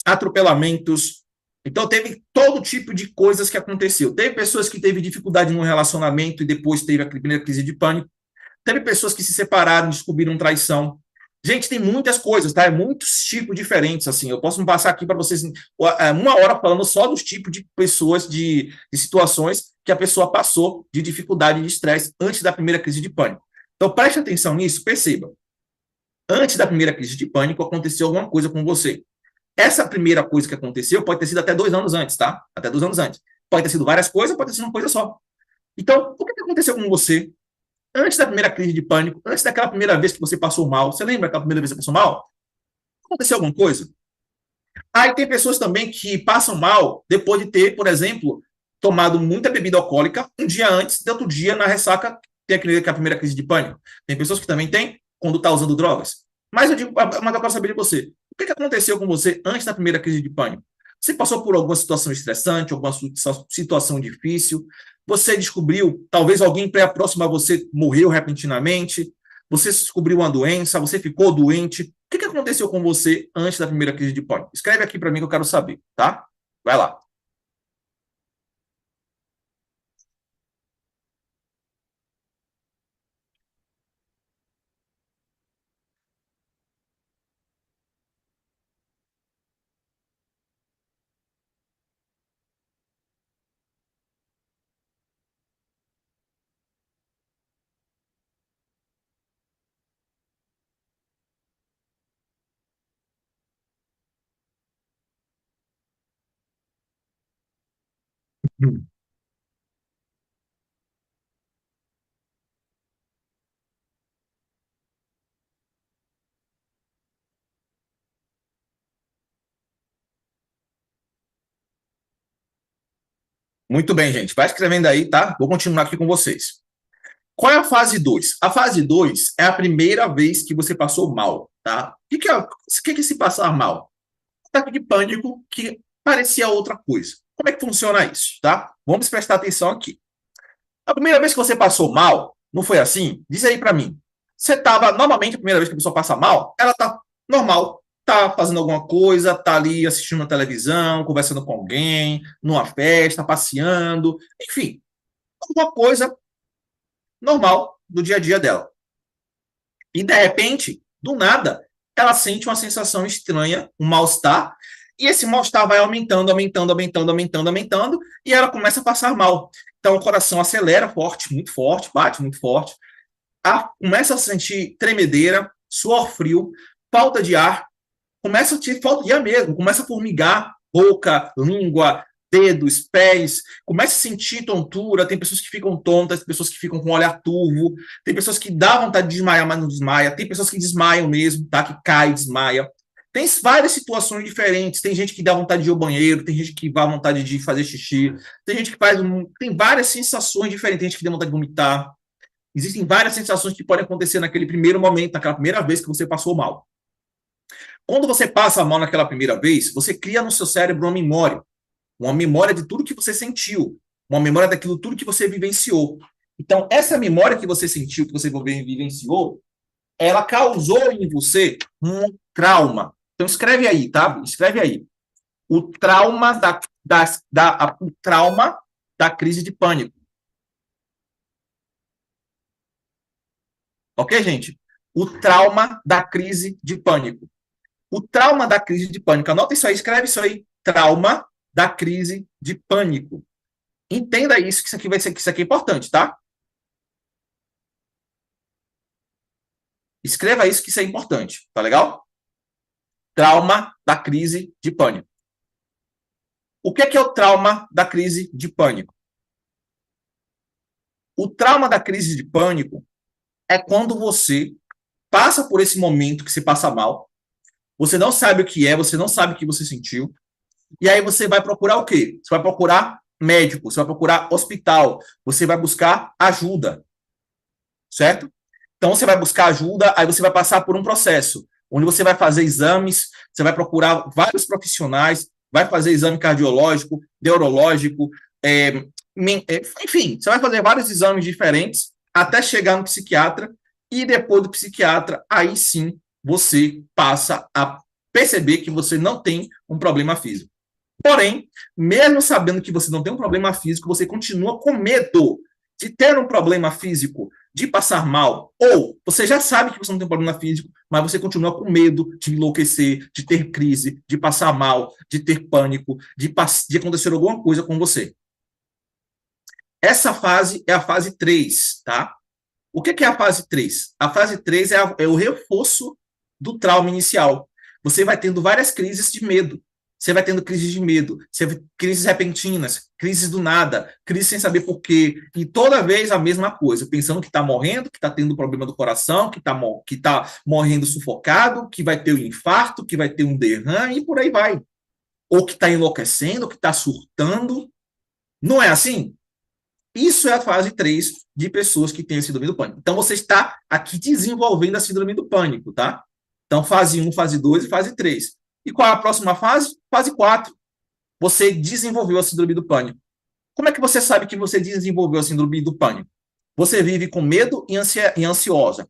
atropelamentos. Então, teve todo tipo de coisas que aconteceu. Teve pessoas que teve dificuldade no relacionamento e depois teve a primeira crise de pânico. Teve pessoas que se separaram, descobriram traição. Gente, tem muitas coisas, tá? Muitos tipos diferentes, assim. Eu posso passar aqui para vocês 1 hora falando só dos tipos de pessoas, de situações que a pessoa passou de dificuldade de estresse antes da primeira crise de pânico. Então, preste atenção nisso, perceba. Antes da primeira crise de pânico, aconteceu alguma coisa com você. Essa primeira coisa que aconteceu pode ter sido até 2 anos antes, tá? Até 2 anos antes. Pode ter sido várias coisas, pode ter sido uma coisa só. Então, o que aconteceu com você antes da primeira crise de pânico, antes daquela primeira vez que você passou mal? Você lembra daquela primeira vez que você passou mal? Aconteceu alguma coisa? Aí tem pessoas também que passam mal depois de ter, por exemplo, tomado muita bebida alcoólica um dia antes, de outro dia, na ressaca, tem a primeira crise de pânico. Tem pessoas que também têm quando está usando drogas. Mas eu quero saber de você. O que aconteceu com você antes da primeira crise de pânico? Você passou por alguma situação estressante, alguma situação difícil? Você descobriu, talvez alguém próximo a você morreu repentinamente? Você descobriu uma doença? Você ficou doente? O que aconteceu com você antes da primeira crise de pânico? Escreve aqui para mim que eu quero saber, tá? Vai lá. Muito bem, gente. Vai escrevendo aí, tá? Vou continuar aqui com vocês. Qual é a fase 2? A fase 2 é a primeira vez que você passou mal, tá? O que é se passar mal? Ataque de pânico que parecia outra coisa. Como é que funciona isso, tá? Vamos prestar atenção aqui. A primeira vez que você passou mal, não foi assim? Diz aí pra mim. Você estava, normalmente, a primeira vez que a pessoa passa mal, ela tá normal, tá fazendo alguma coisa, tá ali assistindo uma televisão, conversando com alguém, numa festa, passeando, enfim, alguma coisa normal do dia a dia dela. E, de repente, do nada, ela sente uma sensação estranha, um mal-estar, e esse mal-estar vai aumentando, aumentando, aumentando, aumentando, aumentando, e ela começa a passar mal. Então, o coração acelera forte, bate muito forte, começa a sentir tremedeira, suor frio, falta de ar, começa a ter falta de ar mesmo, começa a formigar boca, língua, dedos, pés, começa a sentir tontura, tem pessoas que ficam tontas, tem pessoas que ficam com o olhar turvo, tem pessoas que dá vontade de desmaiar, mas não desmaia, tem pessoas que desmaiam mesmo, tá? Que cai, desmaia. Tem várias situações diferentes, tem gente que dá vontade de ir ao banheiro, tem gente que dá vontade de fazer xixi, tem gente que tem várias sensações diferentes, tem gente que dá vontade de vomitar. Existem várias sensações que podem acontecer naquele primeiro momento, naquela primeira vez que você passou mal. Quando você passa mal naquela primeira vez, você cria no seu cérebro uma memória de tudo que você sentiu, uma memória daquilo tudo que você vivenciou. Então, essa memória que você sentiu, que você vivenciou, ela causou em você um trauma. Então, escreve aí, tá? Escreve aí. O trauma o trauma da crise de pânico. Ok, gente? O trauma da crise de pânico. O trauma da crise de pânico. Anota isso aí, escreve isso aí. Trauma da crise de pânico. Entenda isso, que isso aqui vai ser, que isso aqui é importante, tá? Escreva isso, que isso é importante, tá legal? Trauma da crise de pânico. O que é o trauma da crise de pânico? O trauma da crise de pânico é quando você passa por esse momento que você passa mal, você não sabe o que é, você não sabe o que você sentiu, e aí você vai procurar o quê? Você vai procurar médico, você vai procurar hospital, você vai buscar ajuda, certo? Então você vai buscar ajuda, aí você vai passar por um processo, onde você vai fazer exames, você vai procurar vários profissionais, vai fazer exame cardiológico, neurológico, enfim, você vai fazer vários exames diferentes até chegar no psiquiatra, e depois do psiquiatra, aí sim você passa a perceber que você não tem um problema físico. Porém, mesmo sabendo que você não tem um problema físico, você continua com medo de ter um problema físico, de passar mal, ou você já sabe que você não tem um problema físico, mas você continua com medo de enlouquecer, de ter crise, de passar mal, de ter pânico, de acontecer alguma coisa com você. Essa fase é a fase 3, tá? O que é a fase 3? A fase 3 é o reforço do trauma inicial. Você vai tendo várias crises de medo. Você vai tendo crises de medo, crises repentinas, crises do nada, crises sem saber por quê. E toda vez a mesma coisa, pensando que está morrendo, que está tendo problema do coração, que está morrendo sufocado, que vai ter um infarto, que vai ter um derrame, e por aí vai. Ou que está enlouquecendo, que está surtando. Não é assim? Isso é a fase 3 de pessoas que têm a síndrome do pânico. Então, você está aqui desenvolvendo a síndrome do pânico, tá? Então, fase 1, fase 2 e fase 3. E qual é a próxima fase? Fase 4. Você desenvolveu a síndrome do pânico. Como é que você sabe que você desenvolveu a síndrome do pânico? Você vive com medo e ansiosa.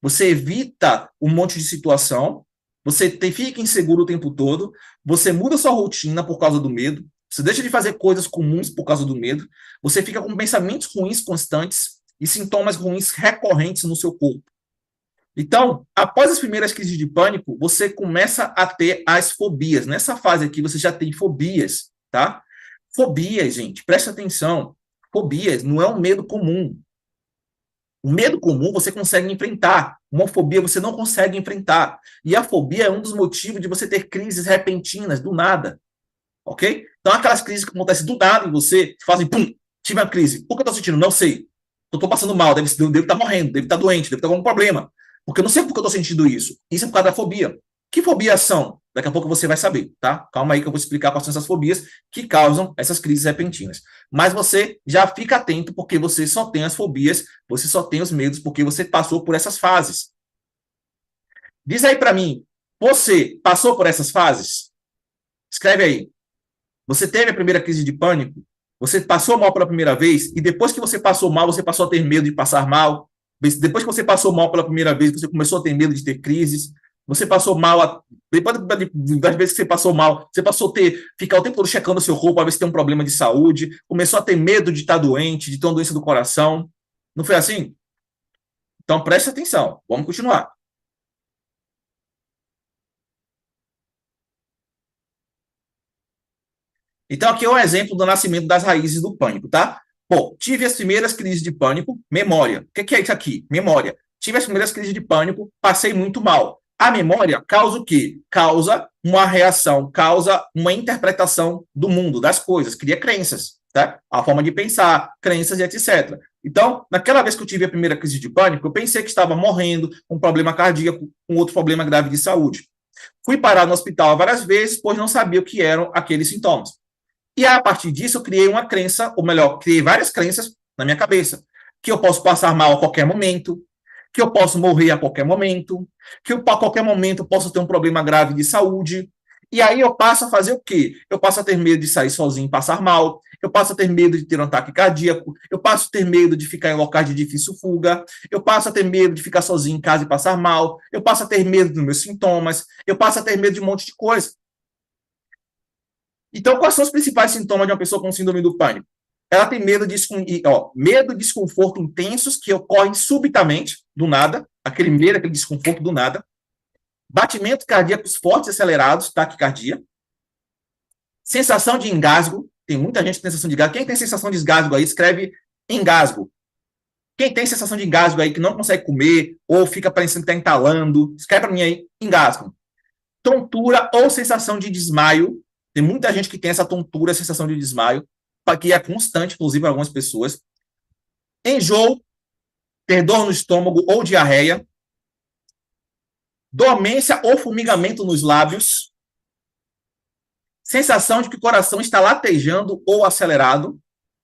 Você evita um monte de situação, você fica inseguro o tempo todo, você muda sua rotina por causa do medo, você deixa de fazer coisas comuns por causa do medo, você fica com pensamentos ruins constantes e sintomas ruins recorrentes no seu corpo. Então, após as primeiras crises de pânico, você começa a ter as fobias. Nessa fase aqui, você já tem fobias, tá? Fobias, gente, presta atenção. Fobias não é um medo comum. O medo comum você consegue enfrentar. Uma fobia você não consegue enfrentar. E a fobia é um dos motivos de você ter crises repentinas, do nada. Ok? Então, aquelas crises que acontecem do nada em você, fazem, pum, tive uma crise. Por que eu estou sentindo? Não sei. Eu estou passando mal, deve estar morrendo, deve estar doente, deve estar com algum problema. Porque eu não sei por que eu estou sentindo isso. Isso é por causa da fobia. Que fobias são? Daqui a pouco você vai saber, tá? Calma aí que eu vou explicar quais são essas fobias que causam essas crises repentinas. Mas você já fica atento porque você só tem as fobias, você só tem os medos porque você passou por essas fases. Diz aí para mim, você passou por essas fases? Escreve aí. Você teve a primeira crise de pânico? Você passou mal pela primeira vez? E depois que você passou mal, você passou a ter medo de passar mal? Depois que você passou mal pela primeira vez, você começou a ter medo de ter crises? Você passou mal, depois das vezes que você passou mal, você passou a ficar o tempo todo checando o seu corpo para ver se tem um problema de saúde, começou a ter medo de estar doente, de ter uma doença do coração. Não foi assim? Então preste atenção, vamos continuar. Então aqui é um exemplo do nascimento das raízes do pânico, tá? Bom, tive as primeiras crises de pânico, memória. O que é isso aqui? Memória. Tive as primeiras crises de pânico, passei muito mal. A memória causa o quê? Causa uma reação, causa uma interpretação do mundo, das coisas, cria crenças, tá? A forma de pensar, crenças e etc. Então, naquela vez que eu tive a primeira crise de pânico, eu pensei que estava morrendo, com um problema cardíaco, com outro problema grave de saúde. Fui parar no hospital várias vezes, pois não sabia o que eram aqueles sintomas. E a partir disso, eu criei uma crença, ou melhor, criei várias crenças na minha cabeça, que eu posso passar mal a qualquer momento, que eu posso morrer a qualquer momento, que eu, a qualquer momento eu posso ter um problema grave de saúde. E aí eu passo a fazer o quê? Eu passo a ter medo de sair sozinho e passar mal, eu passo a ter medo de ter um ataque cardíaco, eu passo a ter medo de ficar em locais de difícil fuga, eu passo a ter medo de ficar sozinho em casa e passar mal, eu passo a ter medo dos meus sintomas, eu passo a ter medo de um monte de coisa. Então, quais são os principais sintomas de uma pessoa com síndrome do pânico? Ela tem medo de medo e desconforto intensos que ocorrem subitamente, do nada, aquele medo, aquele desconforto do nada. Batimentos cardíacos fortes e acelerados, taquicardia. Sensação de engasgo. Tem muita gente que tem sensação de engasgo. Quem tem sensação de engasgo aí, escreve engasgo. Quem tem sensação de engasgo aí, que não consegue comer, ou fica parecendo que está entalando, escreve para mim aí, engasgo. Tontura ou sensação de desmaio. Tem muita gente que tem essa tontura, sensação de desmaio, que é constante, inclusive, para algumas pessoas. Enjoo, ter dor no estômago ou diarreia. Dormência ou formigamento nos lábios. Sensação de que o coração está latejando ou acelerado.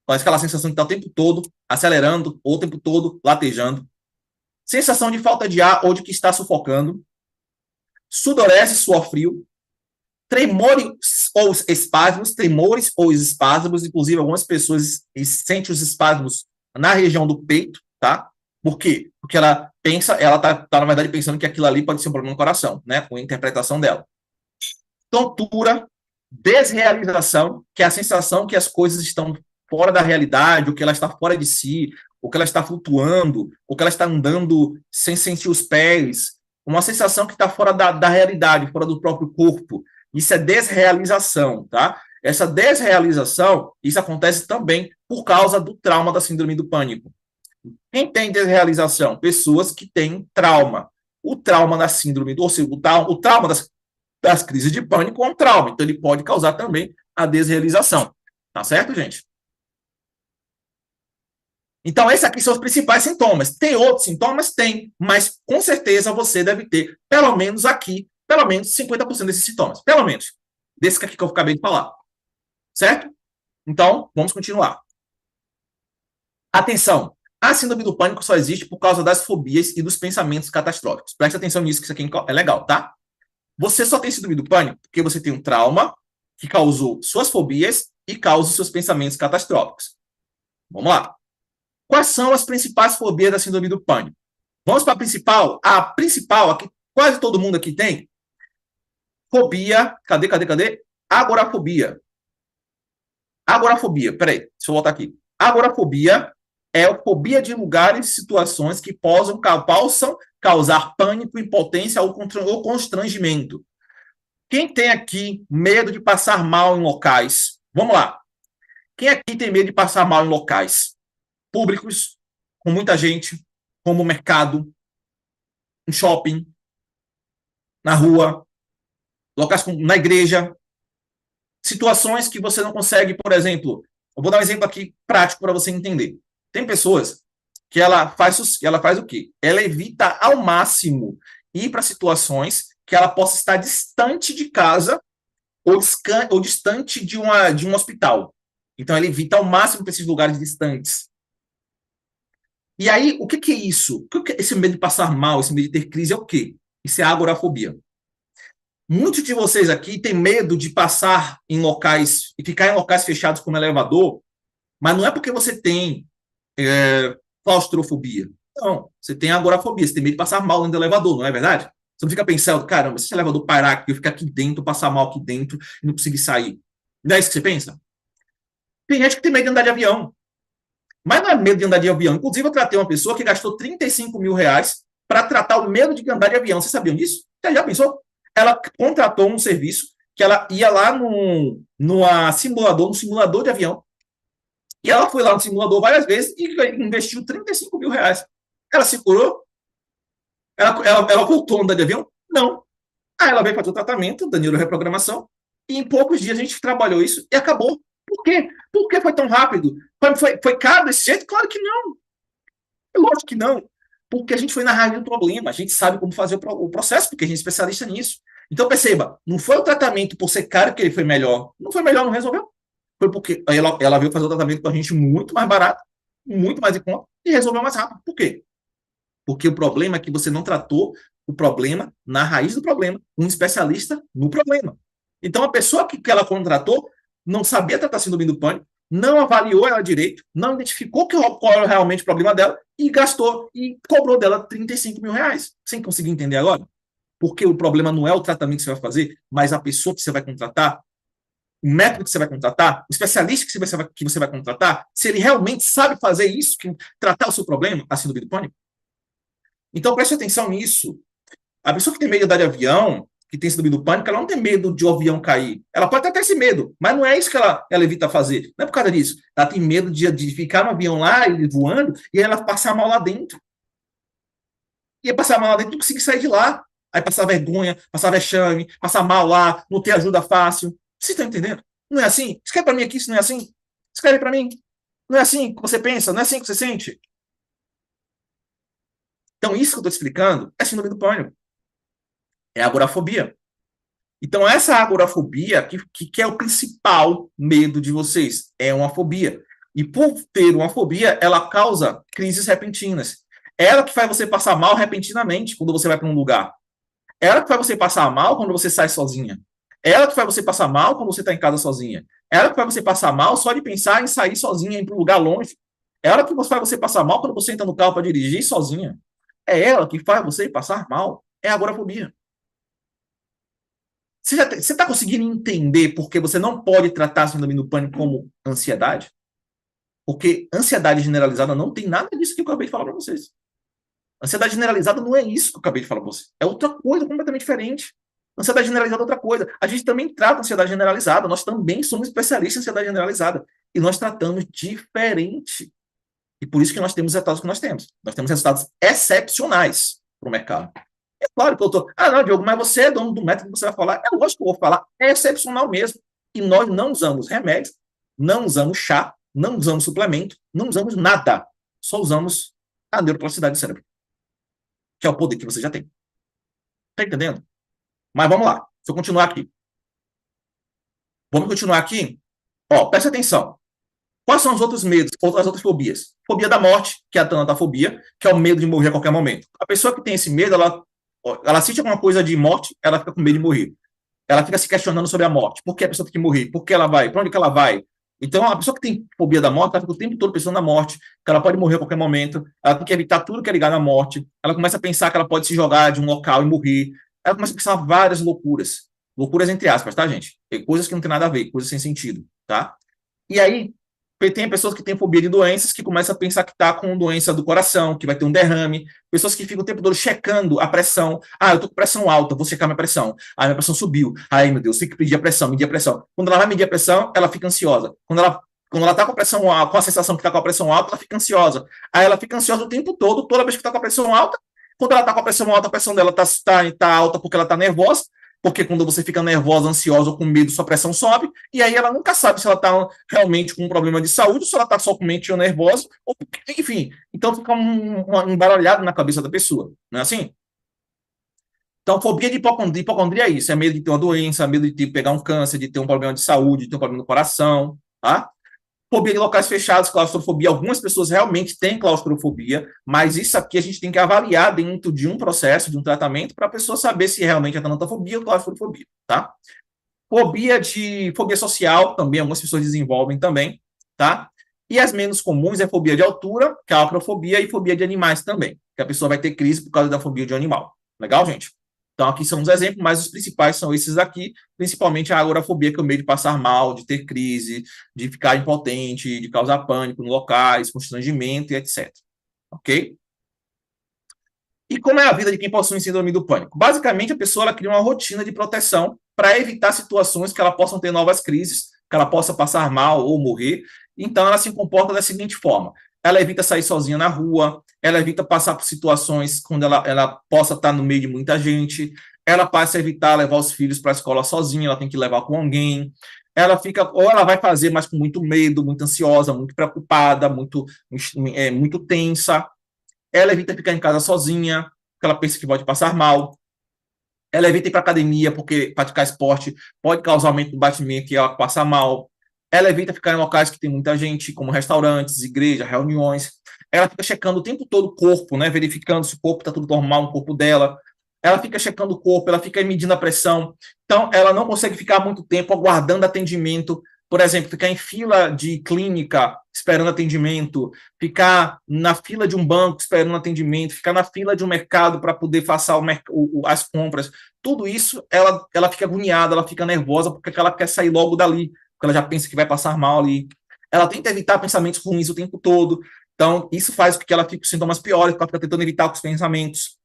Parece aquela sensação de estar o tempo todo acelerando ou o tempo todo latejando. Sensação de falta de ar ou de que está sufocando. Sudorese, suor frio. Tremores ou espasmos, tremores ou espasmos, inclusive algumas pessoas sentem os espasmos na região do peito, tá? Por quê? Porque ela pensa, ela tá na verdade pensando que aquilo ali pode ser um problema no coração, né? Com a interpretação dela. Tontura, desrealização, que é a sensação que as coisas estão fora da realidade, ou que ela está fora de si, ou que ela está flutuando, ou que ela está andando sem sentir os pés, uma sensação que está fora da realidade, fora do próprio corpo. Isso é desrealização, tá? Essa desrealização, isso acontece também por causa do trauma da síndrome do pânico. Quem tem desrealização? Pessoas que têm trauma. O trauma da síndrome, ou seja, o trauma das crises de pânico é um trauma, então ele pode causar também a desrealização. Tá certo, gente? Então, esses aqui são os principais sintomas. Tem outros sintomas? Tem, mas com certeza você deve ter, pelo menos aqui, pelo menos 50% desses sintomas. Pelo menos. Desse aqui que eu acabei de falar. Certo? Então, vamos continuar. Atenção. A síndrome do pânico só existe por causa das fobias e dos pensamentos catastróficos. Preste atenção nisso, que isso aqui é legal, tá? Você só tem síndrome do pânico porque você tem um trauma que causou suas fobias e causa os seus pensamentos catastróficos. Vamos lá. Quais são as principais fobias da síndrome do pânico? Vamos para a principal? A principal, aqui, quase todo mundo aqui tem. Fobia, cadê? Agorafobia. Agorafobia, peraí, deixa eu voltar aqui. Agorafobia é a fobia de lugares e situações que possam causar pânico, impotência ou constrangimento. Quem tem aqui medo de passar mal em locais? Vamos lá. Quem aqui tem medo de passar mal em locais públicos, com muita gente, como mercado, um shopping, na rua, locais na igreja, situações que você não consegue, por exemplo, eu vou dar um exemplo aqui prático para você entender. Tem pessoas que ela faz o quê? Ela evita ao máximo ir para situações que ela possa estar distante de casa ou distante de um hospital. Então, ela evita ao máximo para esses lugares distantes. E aí, o que é isso? Esse medo de passar mal, esse medo de ter crise é o quê? Isso é agorafobia. Muitos de vocês aqui têm medo de passar em locais e ficar em locais fechados como elevador, mas não é porque você tem claustrofobia. Não, você tem agorafobia, você tem medo de passar mal dentro do elevador, não é verdade? Você não fica pensando, caramba, se esse elevador parar aqui, eu ficar aqui dentro, passar mal aqui dentro e não conseguir sair. Não é isso que você pensa? Tem gente que tem medo de andar de avião. Mas não é medo de andar de avião. Inclusive, eu tratei uma pessoa que gastou 35 mil reais para tratar o medo de andar de avião. Vocês sabiam disso? Você já pensou? Ela contratou um serviço que ela ia lá no simulador de avião. E ela foi lá no simulador várias vezes e investiu 35 mil reais. Ela se curou? Ela voltou a andar de avião? Não. Aí ela veio fazer o tratamento da neuroreprogramação e em poucos dias a gente trabalhou isso e acabou. Por quê? Por que foi tão rápido? Foi caro desse jeito? Claro que não. É lógico que não. Porque a gente foi na raiz do problema. A gente sabe como fazer o processo, porque a gente é especialista nisso. Então, perceba, não foi o tratamento por ser caro que ele foi melhor. Não foi melhor, não resolveu. Foi porque ela veio fazer o tratamento com a gente muito mais barato, muito mais em conta, e resolveu mais rápido. Por quê? Porque o problema é que você não tratou o problema na raiz do problema, um especialista no problema. Então, a pessoa que ela contratou não sabia tratar síndrome do pânico, não avaliou ela direito, não identificou qual era realmente o problema dela e gastou e cobrou dela 35 mil reais. Sem conseguir entender agora? Porque o problema não é o tratamento que você vai fazer, mas a pessoa que você vai contratar, o método que você vai contratar, o especialista que você vai contratar, se ele realmente sabe fazer isso, tratar o seu problema, a síndrome do pânico. Então, preste atenção nisso. A pessoa que tem medo de andar de avião, que tem síndrome do pânico, ela não tem medo de o avião cair. Ela pode até ter esse medo, mas não é isso que ela evita fazer. Não é por causa disso. Ela tem medo de ficar no avião lá, ele voando, e ela passar mal lá dentro. E passar mal lá dentro, não conseguir sair de lá. Aí passar vergonha, passar vexame, passar mal lá, não ter ajuda fácil. Vocês estão entendendo? Não é assim? Escreve para mim aqui se não é assim. Escreve para mim. Não é assim que você pensa, não é assim que você sente. Então, isso que eu estou explicando é síndrome do pânico. É agorafobia. Então, essa agorafobia, que é o principal medo de vocês, é uma fobia. E por ter uma fobia, ela causa crises repentinas. É ela que faz você passar mal repentinamente quando você vai para um lugar. É ela que faz você passar mal quando você sai sozinha. É ela que faz você passar mal quando você está em casa sozinha. É ela que faz você passar mal só de pensar em sair sozinha, ir para um lugar longe. É ela que faz você passar mal quando você entra no carro para dirigir sozinha. É ela que faz você passar mal. É a agorafobia. Você está conseguindo entender por que você não pode tratar a síndrome do pânico como ansiedade? Porque ansiedade generalizada não tem nada disso que eu acabei de falar para vocês. Ansiedade generalizada não é isso que eu acabei de falar para vocês. É outra coisa completamente diferente. Ansiedade generalizada é outra coisa. A gente também trata ansiedade generalizada. Nós também somos especialistas em ansiedade generalizada. E nós tratamos diferente. E por isso que nós temos os resultados que nós temos. Nós temos resultados excepcionais para o mercado. É claro que eu estou. Ah, não, Diogo, mas você é dono do método que você vai falar. É lógico que eu vou falar. É excepcional mesmo. E nós não usamos remédio, não usamos chá, não usamos suplemento, não usamos nada. Só usamos a neuroplasticidade do cérebro, que é o poder que você já tem. Tá entendendo? Mas vamos lá. Deixa eu continuar aqui. Vamos continuar aqui? Ó, presta atenção. Quais são os outros medos, as outras fobias? Fobia da morte, que é a tanatofobia, que é o medo de morrer a qualquer momento. A pessoa que tem esse medo, ela assiste alguma coisa de morte, ela fica com medo de morrer. Ela fica se questionando sobre a morte. Por que a pessoa tem que morrer? Por que ela vai? Para onde que ela vai? Então, a pessoa que tem fobia da morte, ela fica o tempo todo pensando na morte, que ela pode morrer a qualquer momento, ela tem que evitar tudo que é ligado à morte, ela começa a pensar que ela pode se jogar de um local e morrer, ela começa a pensar várias loucuras. Loucuras entre aspas, tá, gente? Tem coisas que não tem nada a ver, coisas sem sentido, tá? E aí, tem pessoas que têm fobia de doenças que começam a pensar que está com doença do coração, que vai ter um derrame. Pessoas que ficam o tempo todo checando a pressão. Ah, eu estou com pressão alta, vou checar minha pressão. Ah, minha pressão subiu. Ai, meu Deus, tem que medir a pressão, medir a pressão. Quando ela vai medir a pressão, ela fica ansiosa. Quando ela está com a pressão alta, com a sensação que está com a pressão alta, ela fica ansiosa. Aí ela fica ansiosa o tempo todo, toda vez que está com a pressão alta. Quando ela está com a pressão alta, a pressão dela tá alta porque ela está nervosa. Porque quando você fica nervosa, ansiosa ou com medo, sua pressão sobe, e aí ela nunca sabe se ela está realmente com um problema de saúde, ou se ela está só com mente nervosa, ou, enfim. Então fica um embaralhado na cabeça da pessoa, não é assim? Então, fobia de hipocondria é isso, é medo de ter uma doença, medo de pegar um câncer, de ter um problema de saúde, de ter um problema no coração, tá? Fobia de locais fechados, claustrofobia. Algumas pessoas realmente têm claustrofobia, mas isso aqui a gente tem que avaliar dentro de um processo, de um tratamento, para a pessoa saber se realmente é tanatofobia ou claustrofobia, tá? Fobia social, também, algumas pessoas desenvolvem também, tá? E as menos comuns é fobia de altura, que é a acrofobia, e fobia de animais também, que a pessoa vai ter crise por causa da fobia de animal. Legal, gente? Então, aqui são os exemplos, mas os principais são esses aqui, principalmente a agorafobia, que é o medo de passar mal, de ter crise, de ficar impotente, de causar pânico em locais, constrangimento e etc. Ok? E como é a vida de quem possui síndrome do pânico? Basicamente, a pessoa ela cria uma rotina de proteção para evitar situações que ela possa ter novas crises, que ela possa passar mal ou morrer. Então, ela se comporta da seguinte forma. Ela evita sair sozinha na rua, ela evita passar por situações quando ela possa estar no meio de muita gente, ela passa a evitar levar os filhos para a escola sozinha, ela tem que levar com alguém, ela fica, ou ela vai fazer, mas com muito medo, muito ansiosa, muito preocupada, muito tensa, ela evita ficar em casa sozinha, porque ela pensa que pode passar mal, ela evita ir para academia, porque praticar esporte pode causar aumento do batimento e ela passa mal, ela evita ficar em locais que tem muita gente, como restaurantes, igrejas, reuniões, ela fica checando o tempo todo o corpo, né, verificando se o corpo está tudo normal no corpo dela, ela fica checando o corpo, ela fica medindo a pressão, então ela não consegue ficar muito tempo aguardando atendimento, por exemplo, ficar em fila de clínica esperando atendimento, ficar na fila de um banco esperando atendimento, ficar na fila de um mercado para poder fazer as compras, tudo isso ela fica agoniada, ela fica nervosa porque ela quer sair logo dali, porque ela já pensa que vai passar mal ali, ela tenta evitar pensamentos ruins o tempo todo, então isso faz com que ela fique com sintomas piores, porque ela fica tentando evitar os pensamentos.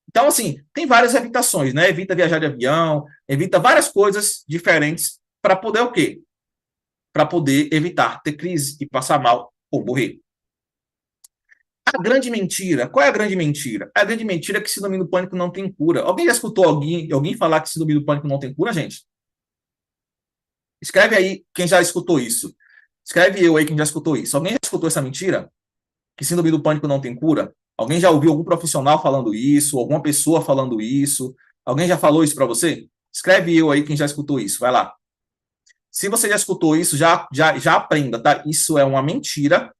Então, assim, tem várias evitações, né? Evita viajar de avião, evita várias coisas diferentes para poder o quê? Para poder evitar ter crise e passar mal ou morrer. A grande mentira, qual é a grande mentira? A grande mentira é que síndrome do pânico não tem cura. Alguém já escutou alguém falar que síndrome do pânico não tem cura, gente? Escreve aí quem já escutou isso. Escreve eu aí quem já escutou isso. Alguém já escutou essa mentira? Que síndrome do pânico não tem cura? Alguém já ouviu algum profissional falando isso? Alguma pessoa falando isso? Alguém já falou isso para você? Escreve eu aí quem já escutou isso. Vai lá. Se você já escutou isso, já aprenda, tá? Isso é uma mentira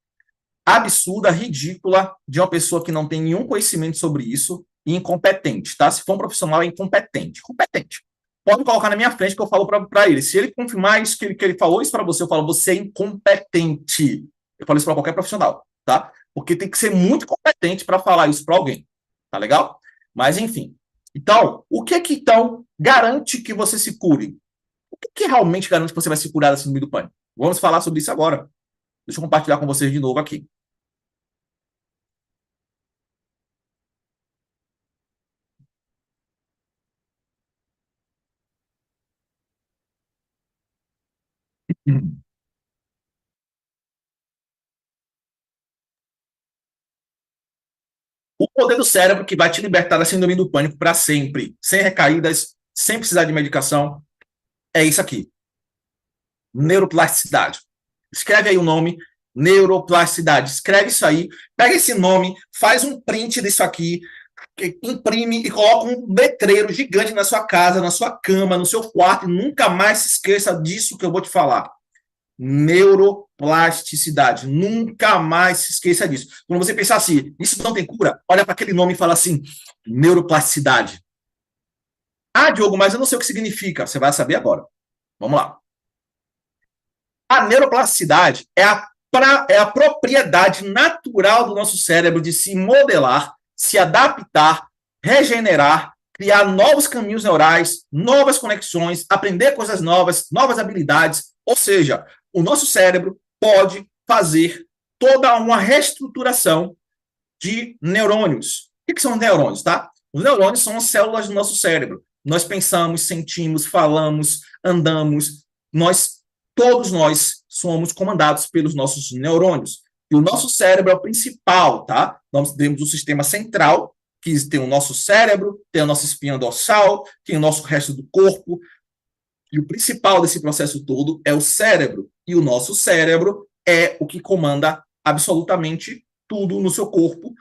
absurda, ridícula, de uma pessoa que não tem nenhum conhecimento sobre isso e incompetente, tá? Se for um profissional, é incompetente. Competente. Pode colocar na minha frente que eu falo para ele. Se ele confirmar isso, que ele falou isso para você, eu falo, você é incompetente. Eu falo isso para qualquer profissional, tá? Porque tem que ser muito competente para falar isso para alguém, tá legal? Mas, enfim. Então, o que então garante que você se cure? O que realmente garante que você vai se curar da síndrome do pânico? Vamos falar sobre isso agora. Deixa eu compartilhar com vocês de novo aqui. O poder do cérebro que vai te libertar da síndrome do pânico para sempre, sem recaídas, sem precisar de medicação, é isso aqui. Neuroplasticidade. Escreve aí o nome, neuroplasticidade. Escreve isso aí, pega esse nome, faz um print disso aqui, imprime e coloca um letreiro gigante na sua casa, na sua cama, no seu quarto, e nunca mais se esqueça disso que eu vou te falar. Neuroplasticidade. Nunca mais se esqueça disso. Quando você pensar assim, isso não tem cura, olha para aquele nome e fala assim, neuroplasticidade. Ah, Diogo, mas eu não sei o que significa. Você vai saber agora. Vamos lá. A neuroplasticidade é a propriedade natural do nosso cérebro de se modelar, se adaptar, regenerar, criar novos caminhos neurais, novas conexões, aprender coisas novas, novas habilidades. Ou seja, o nosso cérebro pode fazer toda uma reestruturação de neurônios. O que são neurônios, tá? Os neurônios são as células do nosso cérebro. Nós pensamos, sentimos, falamos, andamos. Todos nós somos comandados pelos nossos neurônios. E o nosso cérebro é o principal, tá? Nós temos o sistema central, que tem o nosso cérebro, tem a nossa espinha dorsal, tem o nosso resto do corpo. E o principal desse processo todo é o cérebro. E o nosso cérebro é o que comanda absolutamente tudo no seu corpo,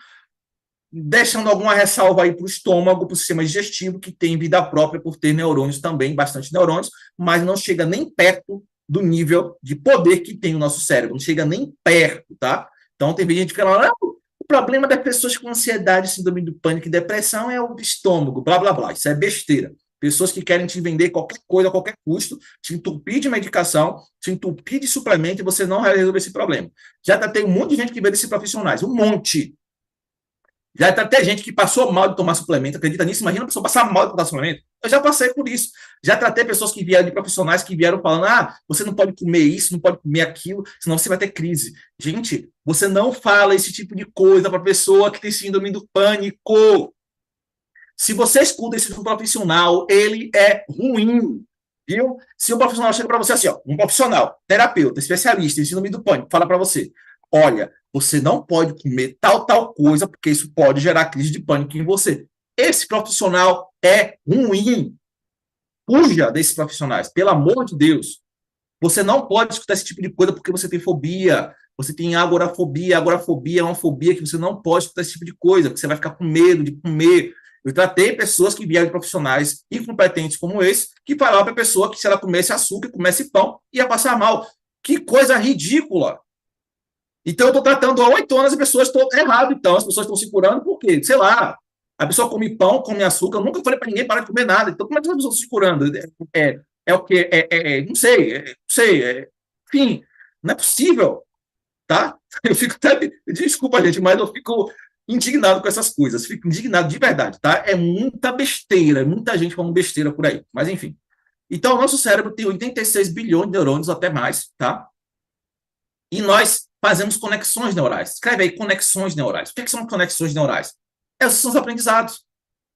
deixando alguma ressalva aí para o estômago, para o sistema digestivo, que tem vida própria por ter neurônios também, bastante neurônios, mas não chega nem perto do nível de poder que tem o nosso cérebro, não chega nem perto, tá? Então tem gente que fala, o problema das pessoas com ansiedade, síndrome do pânico e depressão é o estômago, blá, blá, blá, isso é besteira. Pessoas que querem te vender qualquer coisa a qualquer custo, te entupir de medicação, te entupir de suplemento e você não vai resolver esse problema. Já tem um monte de gente que vê desses profissionais, um monte. Já tem até gente que passou mal de tomar suplemento, acredita nisso? Imagina a pessoa passar mal de tomar suplemento. Eu já passei por isso. Já tratei pessoas que vieram de profissionais que vieram falando, você não pode comer isso, não pode comer aquilo, senão você vai ter crise. Gente, você não fala esse tipo de coisa para pessoa que tem síndrome do pânico. Se você escuta esse profissional, ele é ruim, viu? Se um profissional chega para você assim, um profissional, terapeuta, especialista em síndrome do pânico, fala para você, olha, você não pode comer tal coisa, porque isso pode gerar crise de pânico em você. Esse profissional é ruim. Fuja desses profissionais, pelo amor de Deus. Você não pode escutar esse tipo de coisa porque você tem fobia. Você tem agorafobia. Agorafobia é uma fobia que você não pode escutar esse tipo de coisa, porque você vai ficar com medo de comer. Eu tratei pessoas que vieram de profissionais incompetentes como esse, que falavam para a pessoa que se ela comesse açúcar, comesse pão, ia passar mal. Que coisa ridícula. Então, eu estou tratando há 8 anos, as pessoas estão errado, então. As pessoas estão se curando por quê? Sei lá. A pessoa come pão, come açúcar. Eu nunca falei para ninguém parar de comer nada. Então, como é que as pessoas estão se curando? É o quê? Não sei. Não sei. Enfim, não é possível, tá? Eu fico até... Desculpa, gente, mas eu fico indignado com essas coisas. Fico indignado de verdade, tá? É muita besteira. Muita gente falando besteira por aí. Mas, enfim. Então, o nosso cérebro tem 86 bilhões de neurônios, até mais, tá? E nós fazemos conexões neurais. Escreve aí, conexões neurais. O que são conexões neurais? Esses são os aprendizados.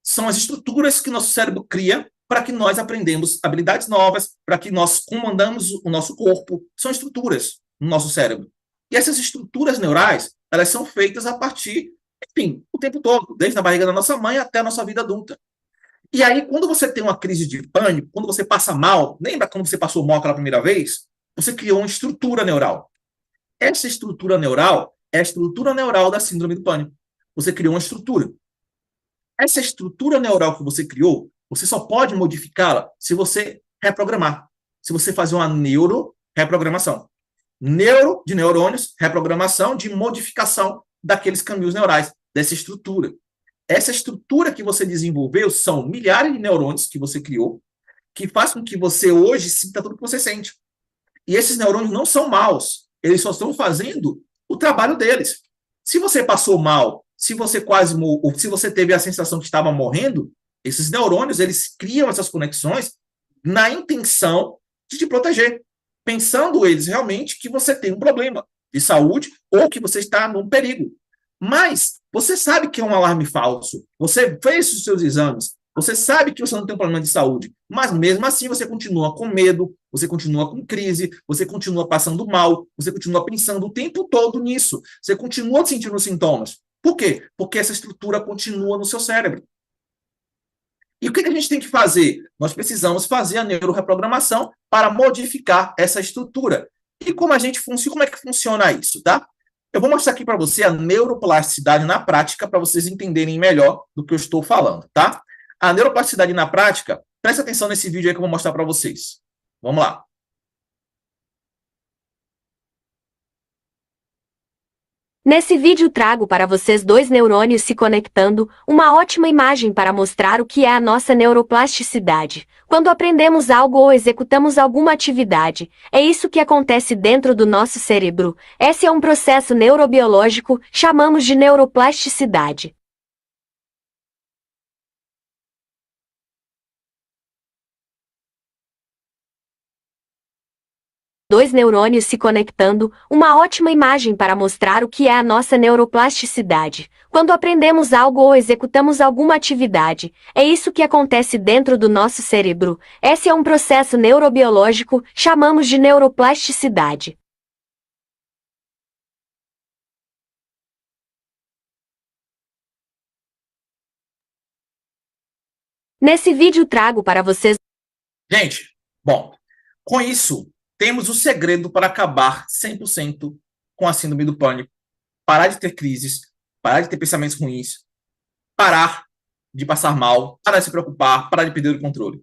São as estruturas que nosso cérebro cria para que nós aprendamos habilidades novas, para que nós comandamos o nosso corpo. São estruturas no nosso cérebro. E essas estruturas neurais, elas são feitas a partir, enfim, o tempo todo, desde a barriga da nossa mãe até a nossa vida adulta. E aí, quando você tem uma crise de pânico, quando você passa mal, lembra quando você passou mal aquela primeira vez? Você criou uma estrutura neural. Essa estrutura neural é a estrutura neural da síndrome do pânico. Você criou uma estrutura. Essa estrutura neural que você criou, você só pode modificá-la se você reprogramar. Se você fazer uma neuroreprogramação. Neuro de neurônios, reprogramação de modificação daqueles caminhos neurais, dessa estrutura. Essa estrutura que você desenvolveu são milhares de neurônios que você criou, que faz com que você hoje sinta tudo que você sente. E esses neurônios não são maus. Eles só estão fazendo o trabalho deles. Se você passou mal, se você quase morreu, se você teve a sensação que estava morrendo, esses neurônios, eles criam essas conexões na intenção de te proteger, pensando eles realmente que você tem um problema de saúde ou que você está num perigo. Mas você sabe que é um alarme falso. Você fez os seus exames, você sabe que você não tem um problema de saúde, mas mesmo assim você continua com medo, você continua com crise, você continua passando mal, você continua pensando o tempo todo nisso, você continua sentindo os sintomas. Por quê? Porque essa estrutura continua no seu cérebro. E o que a gente tem que fazer? Nós precisamos fazer a neuroreprogramação para modificar essa estrutura. E como a gente funciona, como é que funciona isso, tá? Eu vou mostrar aqui para você a neuroplasticidade na prática para vocês entenderem melhor do que eu estou falando, tá? A neuroplasticidade na prática, presta atenção nesse vídeo aí que eu vou mostrar para vocês. Vamos lá.
Nesse vídeo trago para vocês 2 neurônios se conectando, uma ótima imagem para mostrar o que é a nossa neuroplasticidade. Quando aprendemos algo ou executamos alguma atividade, é isso que acontece dentro do nosso cérebro. Esse é um processo neurobiológico, chamamos de neuroplasticidade. Dois neurônios se conectando, uma ótima imagem para mostrar o que é a nossa neuroplasticidade. Quando aprendemos algo ou executamos alguma atividade, é isso que acontece dentro do nosso cérebro. Esse é um processo neurobiológico, chamamos de neuroplasticidade. Nesse vídeo trago para vocês...
Gente, bom, com isso, temos o segredo para acabar 100% com a síndrome do pânico, parar de ter crises, parar de ter pensamentos ruins, parar de passar mal, parar de se preocupar, parar de perder o controle.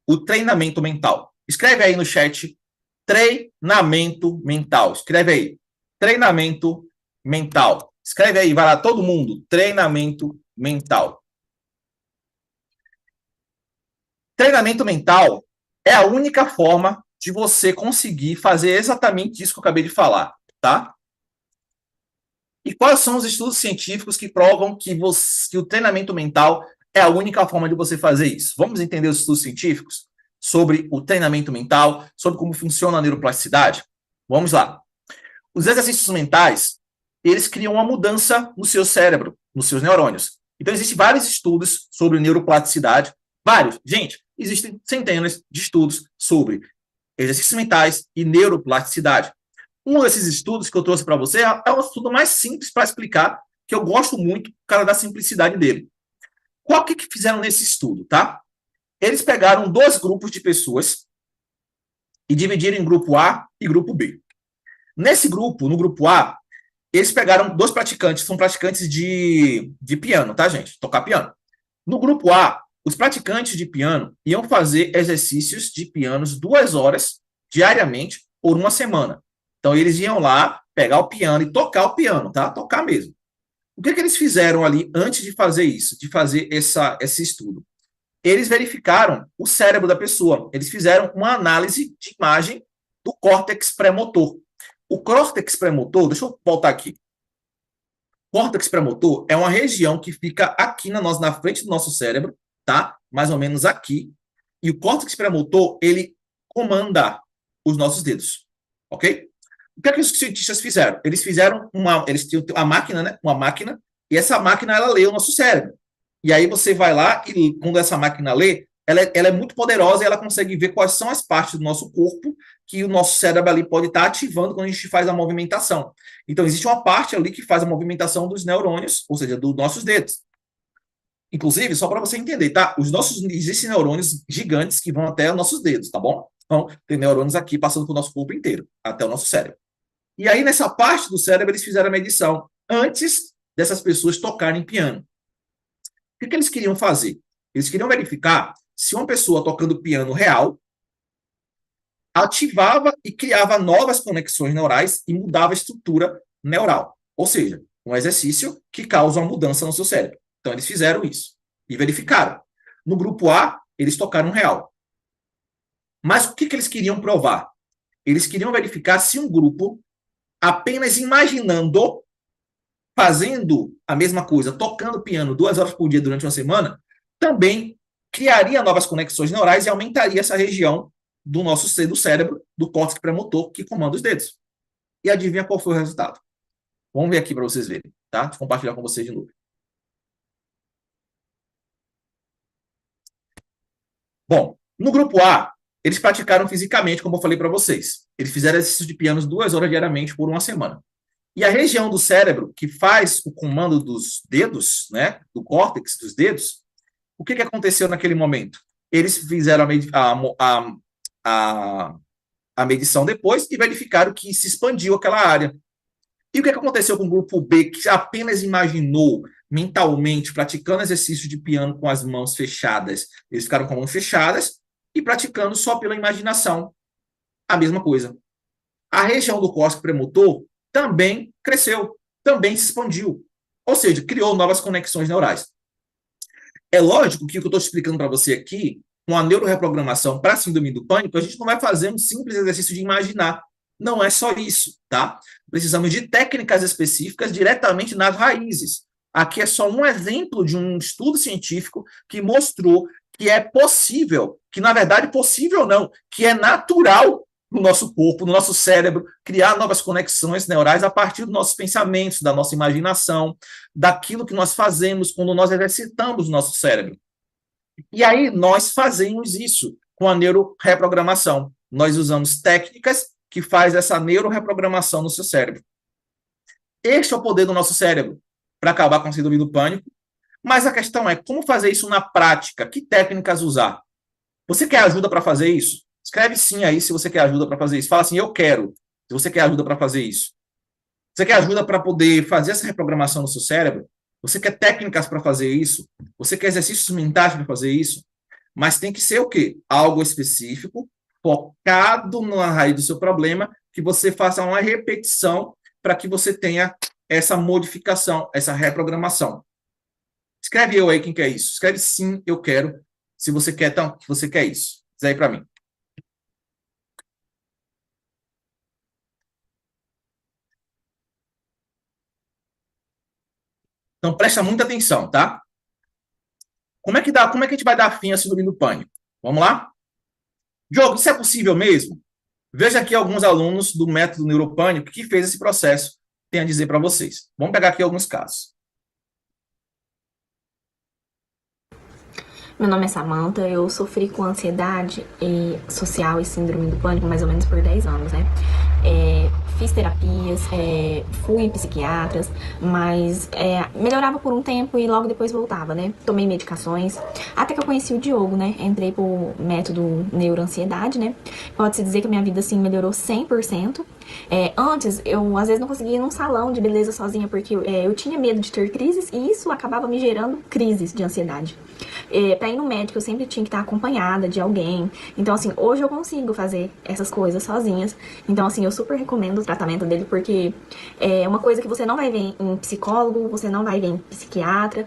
O treinamento mental. Escreve aí no chat, treinamento mental. Escreve aí, treinamento mental. Escreve aí, vai lá, todo mundo, treinamento mental. Treinamento mental é a única forma de você conseguir fazer exatamente isso que eu acabei de falar, tá? E quais são os estudos científicos que provam que o treinamento mental é a única forma de você fazer isso? Vamos entender os estudos científicos sobre o treinamento mental, sobre como funciona a neuroplasticidade? Vamos lá. Os exercícios mentais, eles criam uma mudança no seu cérebro, nos seus neurônios. Então, existem vários estudos sobre neuroplasticidade, vários. Gente, existem centenas de estudos sobre exercícios mentais e neuroplasticidade. Um desses estudos que eu trouxe para você é um estudo mais simples para explicar, que eu gosto muito, por causa da simplicidade dele. Qual que fizeram nesse estudo, tá? Eles pegaram 2 grupos de pessoas e dividiram em grupo A e grupo B. Nesse grupo, no grupo A, eles pegaram 2 praticantes, são praticantes de piano, tá, gente? Tocar piano. No grupo A, os praticantes de piano iam fazer exercícios de pianos 2 horas diariamente por 1 semana. Então, eles iam lá pegar o piano e tocar o piano, tá? Tocar mesmo. O que eles fizeram ali antes de fazer isso, de fazer esse estudo? Eles verificaram o cérebro da pessoa. Eles fizeram uma análise de imagem do córtex pré-motor. O córtex pré-motor, deixa eu voltar aqui. O córtex pré-motor é uma região que fica aqui na frente do nosso cérebro, tá? Mais ou menos aqui. E o córtex pré-motor, ele comanda os nossos dedos, ok? O que é que os cientistas fizeram? Eles tinham a máquina, né? Uma máquina, e essa máquina, ela lê o nosso cérebro. E aí você vai lá e quando essa máquina lê, ela é muito poderosa e ela consegue ver quais são as partes do nosso corpo que o nosso cérebro ali pode estar ativando quando a gente faz a movimentação. Então, existe uma parte ali que faz a movimentação dos neurônios, ou seja, dos nossos dedos. Inclusive, só para você entender, tá? Existem neurônios gigantes que vão até os nossos dedos, tá bom? Então, tem neurônios aqui passando pelo nosso corpo inteiro, até o nosso cérebro. E aí, nessa parte do cérebro, eles fizeram a medição antes dessas pessoas tocarem piano. O que eles queriam fazer? Eles queriam verificar se uma pessoa tocando piano real ativava e criava novas conexões neurais e mudava a estrutura neural. Ou seja, um exercício que causa uma mudança no seu cérebro. Então, eles fizeram isso e verificaram. No grupo A, eles tocaram real. Mas o que eles queriam provar? Eles queriam verificar se um grupo, apenas imaginando, fazendo a mesma coisa, tocando piano 2 horas por dia durante uma semana, também criaria novas conexões neurais e aumentaria essa região do nosso cérebro, do córtex pré-motor, que comanda os dedos. E adivinha qual foi o resultado? Vamos ver aqui para vocês verem, tá? Vou compartilhar com vocês de novo. Bom, no grupo A, eles praticaram fisicamente, como eu falei para vocês. Eles fizeram exercícios de pianos 2 horas diariamente por 1 semana. E a região do cérebro que faz o comando dos dedos, né, do córtex dos dedos, o que aconteceu naquele momento? Eles fizeram a medição depois e verificaram que se expandiu aquela área. E o que aconteceu com o grupo B, que apenas imaginou mentalmente, praticando exercício de piano com as mãos fechadas? Eles ficaram com as mãos fechadas e praticando só pela imaginação. A mesma coisa. A região do córtex pré-motor também cresceu, também se expandiu. Ou seja, criou novas conexões neurais. É lógico que o que eu estou explicando para você aqui, com a neuroreprogramação para a síndrome do pânico, a gente não vai fazer um simples exercício de imaginar. Não é só isso, tá? Precisamos de técnicas específicas diretamente nas raízes. Aqui é só um exemplo de um estudo científico que mostrou que é possível, que na verdade possível não, que é natural no nosso corpo, no nosso cérebro, criar novas conexões neurais a partir dos nossos pensamentos, da nossa imaginação, daquilo que nós fazemos quando nós exercitamos o nosso cérebro. E aí nós fazemos isso com a neuroreprogramação. Nós usamos técnicas que faz essa neuroreprogramação no seu cérebro. Este é o poder do nosso cérebro para acabar com a síndrome do pânico. Mas a questão é como fazer isso na prática? Que técnicas usar? Você quer ajuda para fazer isso? Escreve sim aí se você quer ajuda para fazer isso. Fala assim, eu quero, se você quer ajuda para fazer isso. Você quer ajuda para poder fazer essa reprogramação no seu cérebro? Você quer técnicas para fazer isso? Você quer exercícios mentais para fazer isso? Mas tem que ser o quê? Algo específico, focado na raiz do seu problema, que você faça uma repetição para que você tenha essa modificação, essa reprogramação. Escreve eu aí quem quer isso. Escreve sim, eu quero, se você quer, então, se você quer isso. Diz aí para mim. Então, presta muita atenção, tá? Como é que a gente vai dar fim à síndrome do pânico? Vamos lá? Diogo, isso é possível mesmo? Veja aqui alguns alunos do método Neuropânico que fez esse processo, tem a dizer para vocês. Vamos pegar aqui alguns casos.
Meu nome é Samantha, eu sofri com ansiedade social e síndrome do pânico mais ou menos por 10 anos, né? fiz terapias, fui em psiquiatras, mas melhorava por um tempo e logo depois voltava, né? Tomei medicações, até que eu conheci o Diogo, né? Entrei pro método neuroansiedade, né? Pode-se dizer que a minha vida, assim, melhorou 100%. Antes, eu às vezes não conseguia ir num salão de beleza sozinha, porque eu tinha medo de ter crises e isso acabava me gerando crises de ansiedade. Pra ir no médico, eu sempre tinha que estar acompanhada de alguém. Então, assim, hoje eu consigo fazer essas coisas sozinhas. Então, assim, eu super recomendo o tratamento dele, porque é uma coisa que você não vai ver em psicólogo, você não vai ver em psiquiatra.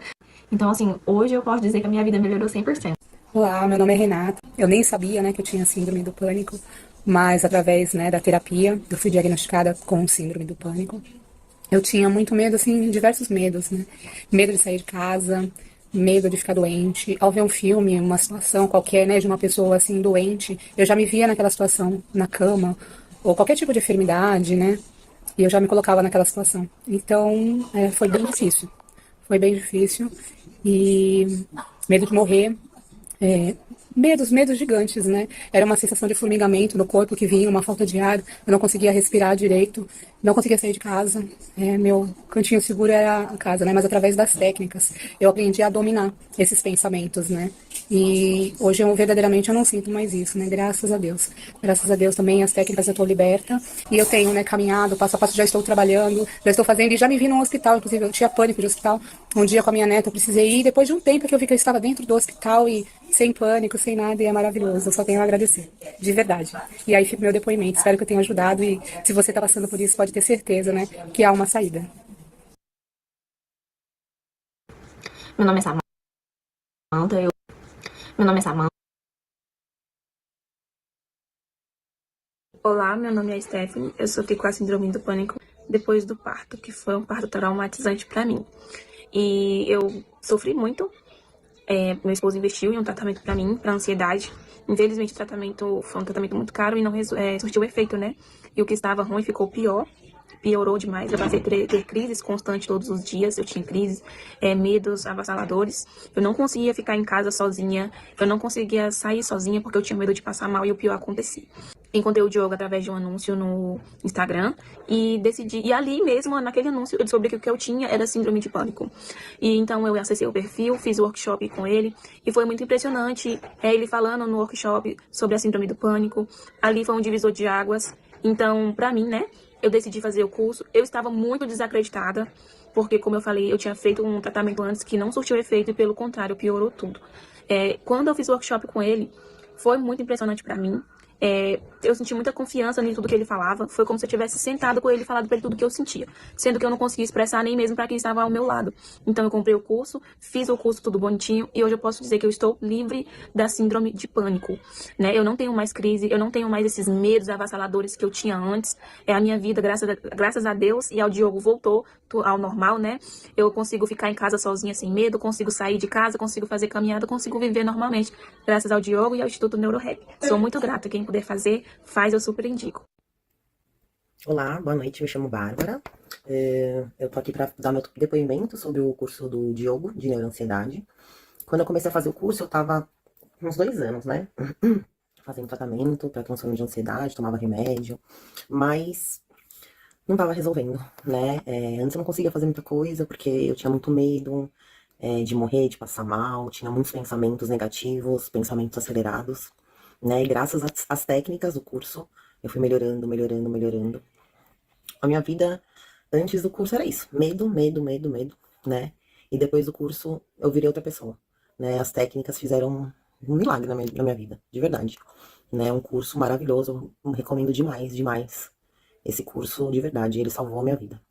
Então, assim, hoje eu posso dizer que a minha vida melhorou 100%.
Olá, meu nome é Renata. Eu nem sabia, né, que eu tinha síndrome do pânico, mas através, né, da terapia, eu fui diagnosticada com síndrome do pânico. Eu tinha muito medo, assim, diversos medos, né? Medo de sair de casa, medo de ficar doente. Ao ver um filme, uma situação qualquer, né, de uma pessoa, assim, doente, eu já me via naquela situação, na cama, ou qualquer tipo de enfermidade, né? E eu já me colocava naquela situação. Então, foi bem difícil. Foi bem difícil. E medo de morrer, é, medos gigantes, né? Era uma sensação de formigamento no corpo que vinha, uma falta de ar, eu não conseguia respirar direito, não conseguia sair de casa. Meu cantinho seguro era a casa, né? Mas através das técnicas eu aprendi a dominar esses pensamentos, né? E hoje verdadeiramente eu não sinto mais isso, né? Graças a Deus. Graças a Deus também as técnicas eu estou liberta e eu tenho, né, caminhado, passo a passo já estou trabalhando, já estou fazendo e já me vi no hospital, inclusive eu tinha pânico de hospital. Um dia com a minha neta eu precisei ir, depois de um tempo que eu vi que eu estava dentro do hospital e sem pânico, sem nada, e é maravilhoso. Eu só tenho a agradecer, de verdade. E aí fica o meu depoimento. Espero que eu tenha ajudado e se você está passando por isso, pode ter certeza, né, que há uma saída.
Meu nome é Samantha, Meu nome é Samantha.
Olá, meu nome é Stephanie, eu sofri com a síndrome do pânico depois do parto, que foi um parto traumatizante para mim. E eu sofri muito. Meu esposo investiu em um tratamento para mim, para ansiedade. Infelizmente, o tratamento foi um tratamento muito caro e não surtiu efeito, né? E o que estava ruim ficou pior. Piorou demais, eu passei a ter crises constantes todos os dias, eu tinha crises, medos avassaladores, eu não conseguia ficar em casa sozinha, eu não conseguia sair sozinha porque eu tinha medo de passar mal e o pior acontecia. Encontrei o Diogo através de um anúncio no Instagram e decidi, e ali mesmo, naquele anúncio, eu descobri que o que eu tinha era síndrome de pânico. E então eu acessei o perfil, fiz o workshop com ele e foi muito impressionante, ele falando no workshop sobre a síndrome do pânico. Ali foi um divisor de águas. Então, pra mim, né, eu decidi fazer o curso. Eu estava muito desacreditada, porque, como eu falei, eu tinha feito um tratamento antes que não surtiu efeito e, pelo contrário, piorou tudo. Quando eu fiz o workshop com ele, foi muito impressionante pra mim. Eu senti muita confiança em tudo que ele falava. Foi como se eu tivesse sentado com ele e falado pra ele tudo que eu sentia, sendo que eu não conseguia expressar nem mesmo para quem estava ao meu lado. Então eu comprei o curso, fiz o curso tudo bonitinho e hoje eu posso dizer que eu estou livre da síndrome de pânico, né? Eu não tenho mais crise, eu não tenho mais esses medos avassaladores que eu tinha antes. A minha vida, graças a Deus e ao Diogo, voltou ao normal, né? Eu consigo ficar em casa sozinha sem medo, consigo sair de casa, consigo fazer caminhada, consigo viver normalmente, graças ao Diogo e ao Instituto NeuroRap. Sou muito grata. Quem puder fazer, faz, eu super indico.
Olá, boa noite, me chamo Bárbara. Eu tô aqui para dar meu depoimento sobre o curso do Diogo, de neuroansiedade. Quando eu comecei a fazer o curso, eu tava uns 2 anos, né? Fazendo tratamento para transtorno de ansiedade, tomava remédio, mas não tava resolvendo, né? Antes eu não conseguia fazer muita coisa, porque eu tinha muito medo de morrer, de passar mal, tinha muitos pensamentos negativos, pensamentos acelerados, né? E graças às técnicas do curso, eu fui melhorando, melhorando, melhorando. A minha vida antes do curso era isso, medo, medo, medo, medo, né? E depois do curso eu virei outra pessoa, né? As técnicas fizeram um milagre na minha vida, de verdade, né? Um curso maravilhoso, eu recomendo demais, demais. Esse curso, de verdade, ele salvou a minha vida.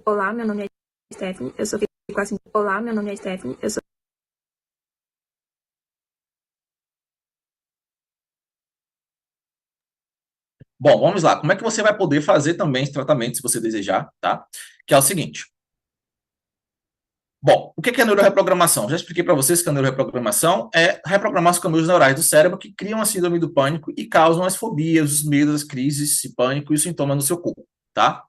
Olá, meu nome é Stephanie, eu sofri com a síndrome. Olá, meu nome é Stephanie, eu sou
Bom, vamos lá. Como é que você vai poder fazer também esse tratamento, se você desejar, tá? Que é o seguinte. Bom, o que é neuroreprogramação? Já expliquei para vocês que a neuroreprogramação é reprogramar os caminhos neurais do cérebro que criam a síndrome do pânico e causam as fobias, os medos, as crises, esse pânico e os sintomas no seu corpo, tá?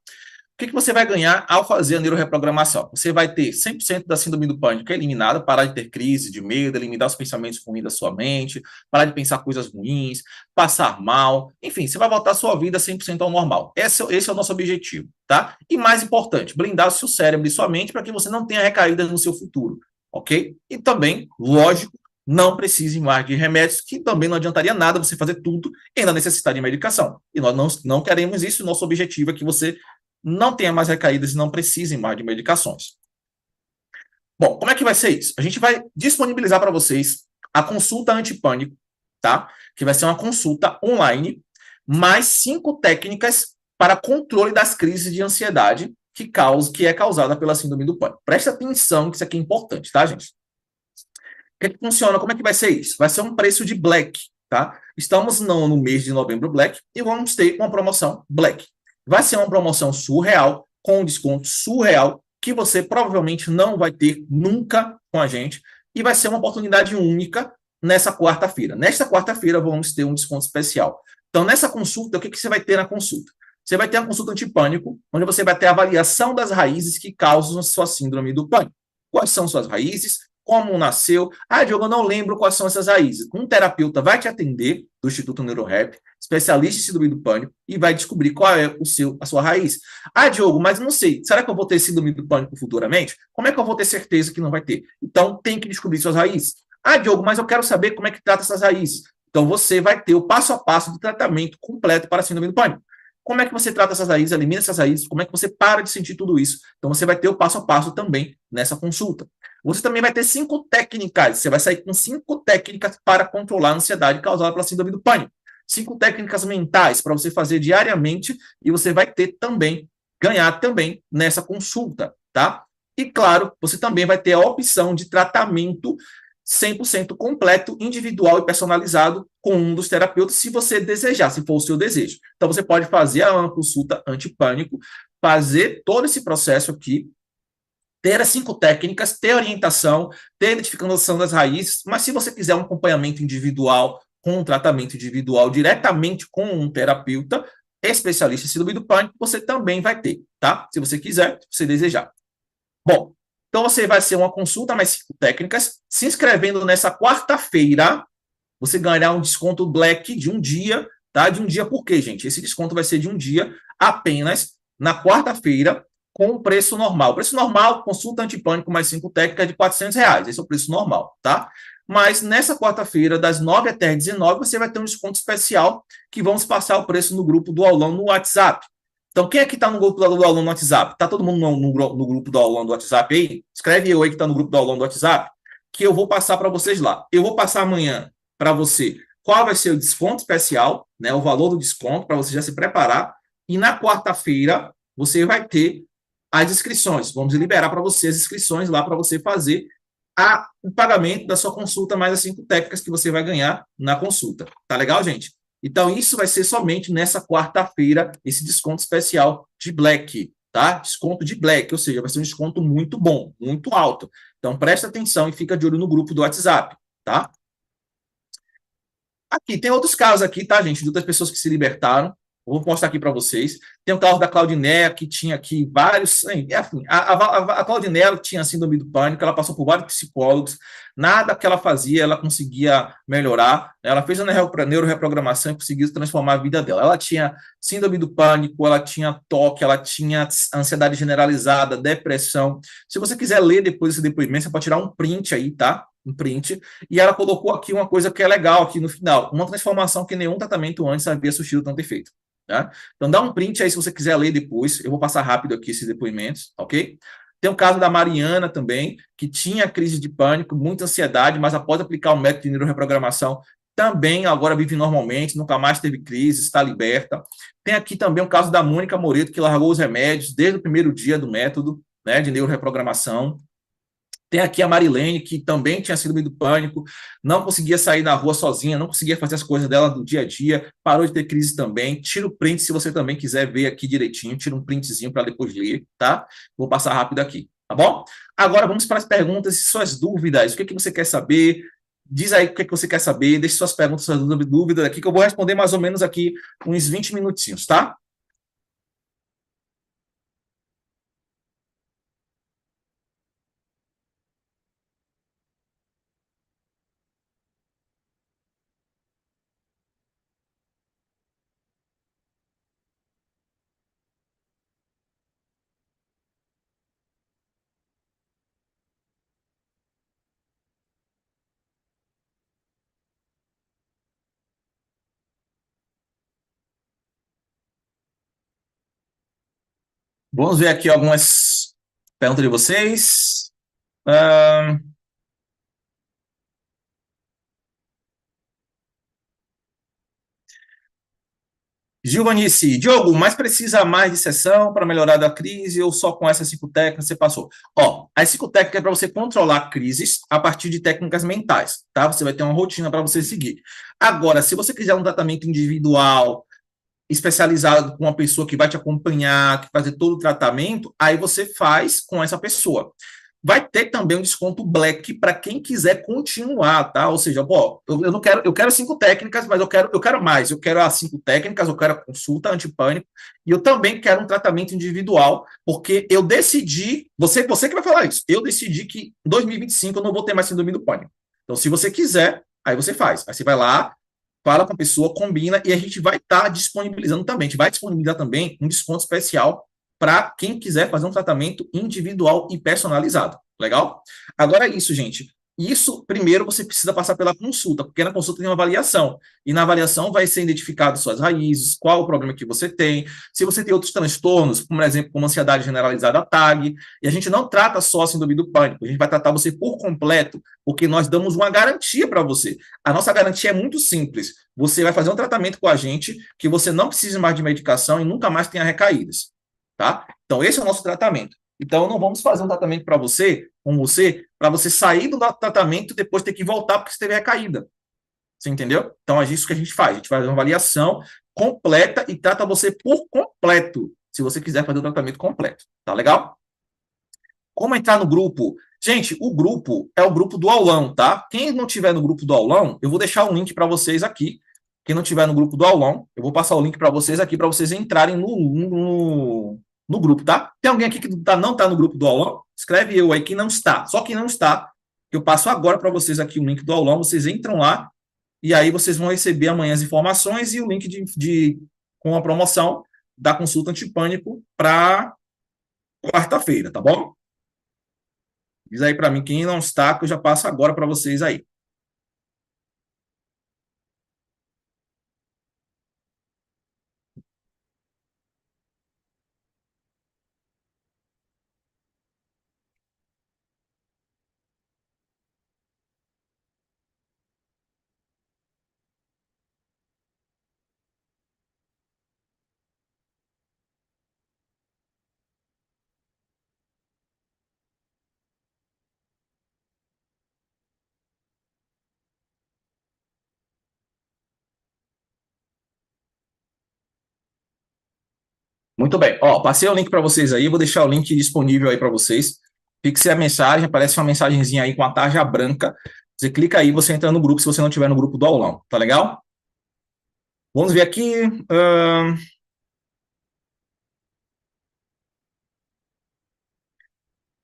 que você vai ganhar ao fazer a neuroreprogramação? Você vai ter 100% da síndrome do pânico eliminada, parar de ter crise de medo, eliminar os pensamentos ruins da sua mente, parar de pensar coisas ruins, passar mal, enfim, você vai voltar a sua vida 100% ao normal. Esse é o nosso objetivo, tá? E mais importante, blindar o seu cérebro e sua mente para que você não tenha recaídas no seu futuro, ok? E também, lógico, não precise mais de remédios, que também não adiantaria nada você fazer tudo e ainda necessitar de medicação. E nós não queremos isso, nosso objetivo é que você não tenha mais recaídas e não precise mais de medicações. Bom, como é que vai ser isso? A gente vai disponibilizar para vocês a consulta antipânico, tá? Que vai ser uma consulta online, mais 5 técnicas para controle das crises de ansiedade que é causada pela síndrome do pânico. Presta atenção que isso aqui é importante, tá, gente? O que é que funciona? Como é que vai ser isso? Vai ser um preço de Black, tá? Estamos no mês de novembro Black e vamos ter uma promoção Black. Vai ser uma promoção surreal, com um desconto surreal, que você provavelmente não vai ter nunca com a gente, e vai ser uma oportunidade única nessa quarta-feira. Nesta quarta-feira vamos ter um desconto especial. Então, nessa consulta, o que você vai ter na consulta? Você vai ter a consulta antipânico, onde você vai ter a avaliação das raízes que causam a sua síndrome do pânico. Quais são suas raízes? Como nasceu? Ah, Diogo, eu não lembro quais são essas raízes. Um terapeuta vai te atender, do Instituto NeuroRap, especialista em síndrome do pânico, e vai descobrir qual é a sua raiz. Ah, Diogo, mas não sei, será que eu vou ter síndrome do pânico futuramente? Como é que eu vou ter certeza que não vai ter? Então, tem que descobrir suas raízes. Ah, Diogo, mas eu quero saber como é que trata essas raízes. Então, você vai ter o passo a passo do tratamento completo para a síndrome do pânico. Como é que você trata essas raízes, elimina essas raízes, como é que você para de sentir tudo isso? Então, você vai ter o passo a passo também nessa consulta. Você também vai ter 5 técnicas, você vai sair com 5 técnicas para controlar a ansiedade causada pela síndrome do pânico. 5 técnicas mentais para você fazer diariamente e você vai ter também, ganhar também nessa consulta, tá? E, claro, você também vai ter a opção de tratamento 100% completo, individual e personalizado com um dos terapeutas, se você desejar, se for o seu desejo. Então, você pode fazer uma consulta antipânico, fazer todo esse processo aqui, ter as 5 técnicas, ter orientação, ter identificação das raízes, mas se você quiser um acompanhamento individual, com um tratamento individual diretamente com um terapeuta especialista em síndrome do pânico, você também vai ter, tá? Se você quiser, se você desejar. Bom, então você vai ser uma consulta mais 5 técnicas. Se inscrevendo nessa quarta-feira, você ganhará um desconto Black de um dia, tá? De um dia por quê, gente? Esse desconto vai ser de um dia apenas na quarta-feira, com o preço normal. O preço normal, consulta antipânico mais 5 técnicas, é de R$400. Esse é o preço normal, tá? Mas nessa quarta-feira, das 9 até as 19, você vai ter um desconto especial que vamos passar o preço no grupo do aulão no WhatsApp. Então, quem é que está no grupo do aulão no WhatsApp? Está todo mundo no grupo do aulão do WhatsApp aí? Escreve eu aí que está no grupo do aulão do WhatsApp, que eu vou passar para vocês lá. Eu vou passar amanhã para você qual vai ser o desconto especial, né, o valor do desconto, para você já se preparar. E na quarta-feira, você vai ter as inscrições. Vamos liberar para você as inscrições lá para você fazer o pagamento da sua consulta, mais as 5 técnicas que você vai ganhar na consulta. Tá legal, gente? Então, isso vai ser somente nessa quarta-feira, esse desconto especial de Black, tá? Desconto de Black, ou seja, vai ser um desconto muito bom, muito alto. Então, presta atenção e fica de olho no grupo do WhatsApp, tá? Aqui, tem outros casos aqui, tá, gente? De outras pessoas que se libertaram. Vou mostrar aqui para vocês. Tem o caso da Claudinéia, que tinha aqui vários... Enfim, a Claudinéia tinha síndrome do pânico, ela passou por vários psicólogos, nada que ela fazia, ela conseguia melhorar. Ela fez a neuroreprogramação e conseguiu transformar a vida dela. Ela tinha síndrome do pânico, ela tinha toque, ela tinha ansiedade generalizada, depressão. Se você quiser ler depois esse depoimento, você pode tirar um print aí, tá? Um print. E ela colocou aqui uma coisa que é legal aqui no final, uma transformação que nenhum tratamento antes havia surtido tanto efeito. Tá? Então, dá um print aí se você quiser ler depois. Eu vou passar rápido aqui esses depoimentos, ok? Tem o caso da Mariana também, que tinha crise de pânico, muita ansiedade, mas após aplicar o método de neuroreprogramação, também agora vive normalmente, nunca mais teve crise, está liberta. Tem aqui também o caso da Mônica Moreto, que largou os remédios desde o primeiro dia do método, né, de neuroreprogramação. Tem aqui a Marilene, que também tinha síndrome do pânico, não conseguia sair na rua sozinha, não conseguia fazer as coisas dela do dia a dia, parou de ter crise também. Tira o print se você também quiser ver aqui direitinho, tira um printzinho para depois ler, tá? Vou passar rápido aqui, tá bom? Agora vamos para as perguntas e suas dúvidas. O que você quer saber? Diz aí o que você quer saber, deixe suas perguntas, suas dúvidas aqui, que eu vou responder mais ou menos aqui uns 20 minutinhos, tá? Vamos ver aqui algumas perguntas de vocês. Gilvanice, Diogo, mas precisa mais de sessão para melhorar da crise ou só com essas 5 técnicas você passou? Ó, as 5 técnicas é para você controlar crises a partir de técnicas mentais, tá? Você vai ter uma rotina para você seguir. Agora, se você quiser um tratamento individual, especializado com uma pessoa que vai te acompanhar, que vai fazer todo o tratamento, aí você faz com essa pessoa. Vai ter também um desconto black para quem quiser continuar, tá? Ou seja, pô, eu não quero, eu quero 5 técnicas, mas eu quero mais. Eu quero as 5 técnicas, eu quero a consulta antipânico e eu também quero um tratamento individual, porque eu decidi, você que vai falar isso, eu decidi que em 2025 eu não vou ter mais síndrome do pânico. Então, se você quiser, aí você faz. Aí você vai lá, fala com a pessoa, combina e a gente vai estar disponibilizando também. A gente vai disponibilizar também um desconto especial para quem quiser fazer um tratamento individual e personalizado. Legal? Agora é isso, gente. Isso, primeiro, você precisa passar pela consulta, porque na consulta tem uma avaliação. E na avaliação vai ser identificado suas raízes, qual o problema que você tem, se você tem outros transtornos, como, por exemplo, como ansiedade generalizada TAG. E a gente não trata só a síndrome do pânico, a gente vai tratar você por completo, porque nós damos uma garantia para você. A nossa garantia é muito simples. Você vai fazer um tratamento com a gente que você não precise mais de medicação e nunca mais tenha recaídas. Tá? Então, esse é o nosso tratamento. Então, não vamos fazer um tratamento para você, para você sair do tratamento e depois ter que voltar porque você teve recaída. Você entendeu? Então, é isso que a gente faz. A gente faz uma avaliação completa e trata você por completo, se você quiser fazer o tratamento completo. Tá legal? Como entrar no grupo? Gente, o grupo é o grupo do aulão, tá? Quem não tiver no grupo do aulão, eu vou deixar um link para vocês aqui. Quem não tiver no grupo do aulão, eu vou passar o link para vocês aqui, para vocês entrarem no grupo, tá? Tem alguém aqui que não está no grupo do aulão? Escreve eu aí que não está. Só quem não está, eu passo agora para vocês aqui o link do aulão, vocês entram lá e aí vocês vão receber amanhã as informações e o link com a promoção da consulta antipânico para quarta-feira, tá bom? Diz aí para mim quem não está, que eu já passo agora para vocês aí. Muito bem. Ó, passei o link para vocês aí, vou deixar o link disponível aí para vocês. Fixe a mensagem, aparece uma mensagenzinha aí com a tarja branca. Você clica aí, você entra no grupo, se você não estiver no grupo do aulão. Tá legal? Vamos ver aqui.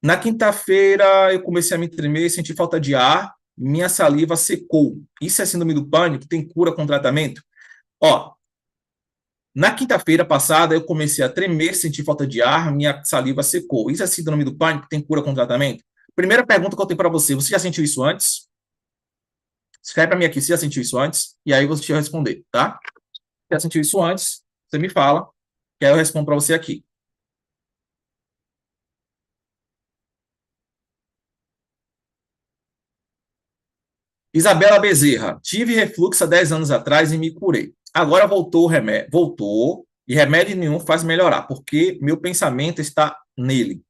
Na quinta-feira, eu comecei a me tremer, senti falta de ar, minha saliva secou. Isso é síndrome do pânico? Tem cura com tratamento? Ó, na quinta-feira passada, eu comecei a tremer, senti falta de ar, minha saliva secou. Isso é síndrome do pânico? Tem cura com tratamento? Primeira pergunta que eu tenho para você: você já sentiu isso antes? Escreve para mim aqui se já sentiu isso antes, e aí eu vou te responder, tá? Se já sentiu isso antes, você me fala, que aí eu respondo para você aqui. Isabela Bezerra, tive refluxo há 10 anos atrás e me curei. Agora voltou o remédio, e remédio nenhum faz melhorar, porque meu pensamento está nele.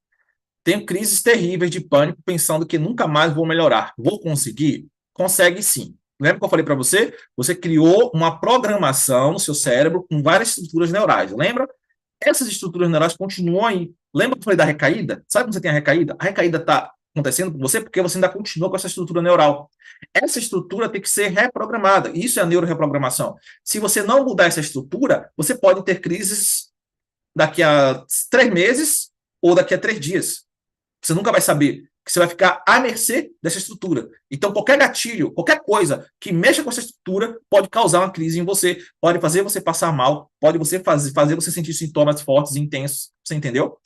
Tenho crises terríveis de pânico, pensando que nunca mais vou melhorar. Vou conseguir? Consegue sim. Lembra que eu falei para você? Você criou uma programação no seu cérebro com várias estruturas neurais, lembra? Essas estruturas neurais continuam aí. Lembra que eu falei da recaída? Sabe quando você tem a recaída? A recaída está acontecendo com você porque você ainda continua com essa estrutura neural. Essa estrutura tem que ser reprogramada. Isso é a neuroreprogramação. Se você não mudar essa estrutura, você pode ter crises daqui a 3 meses ou daqui a 3 dias. Você nunca vai saber, que você vai ficar à mercê dessa estrutura. Então, qualquer gatilho, qualquer coisa que mexa com essa estrutura pode causar uma crise em você, pode fazer você passar mal, pode fazer você sentir sintomas fortes e intensos. Você entendeu?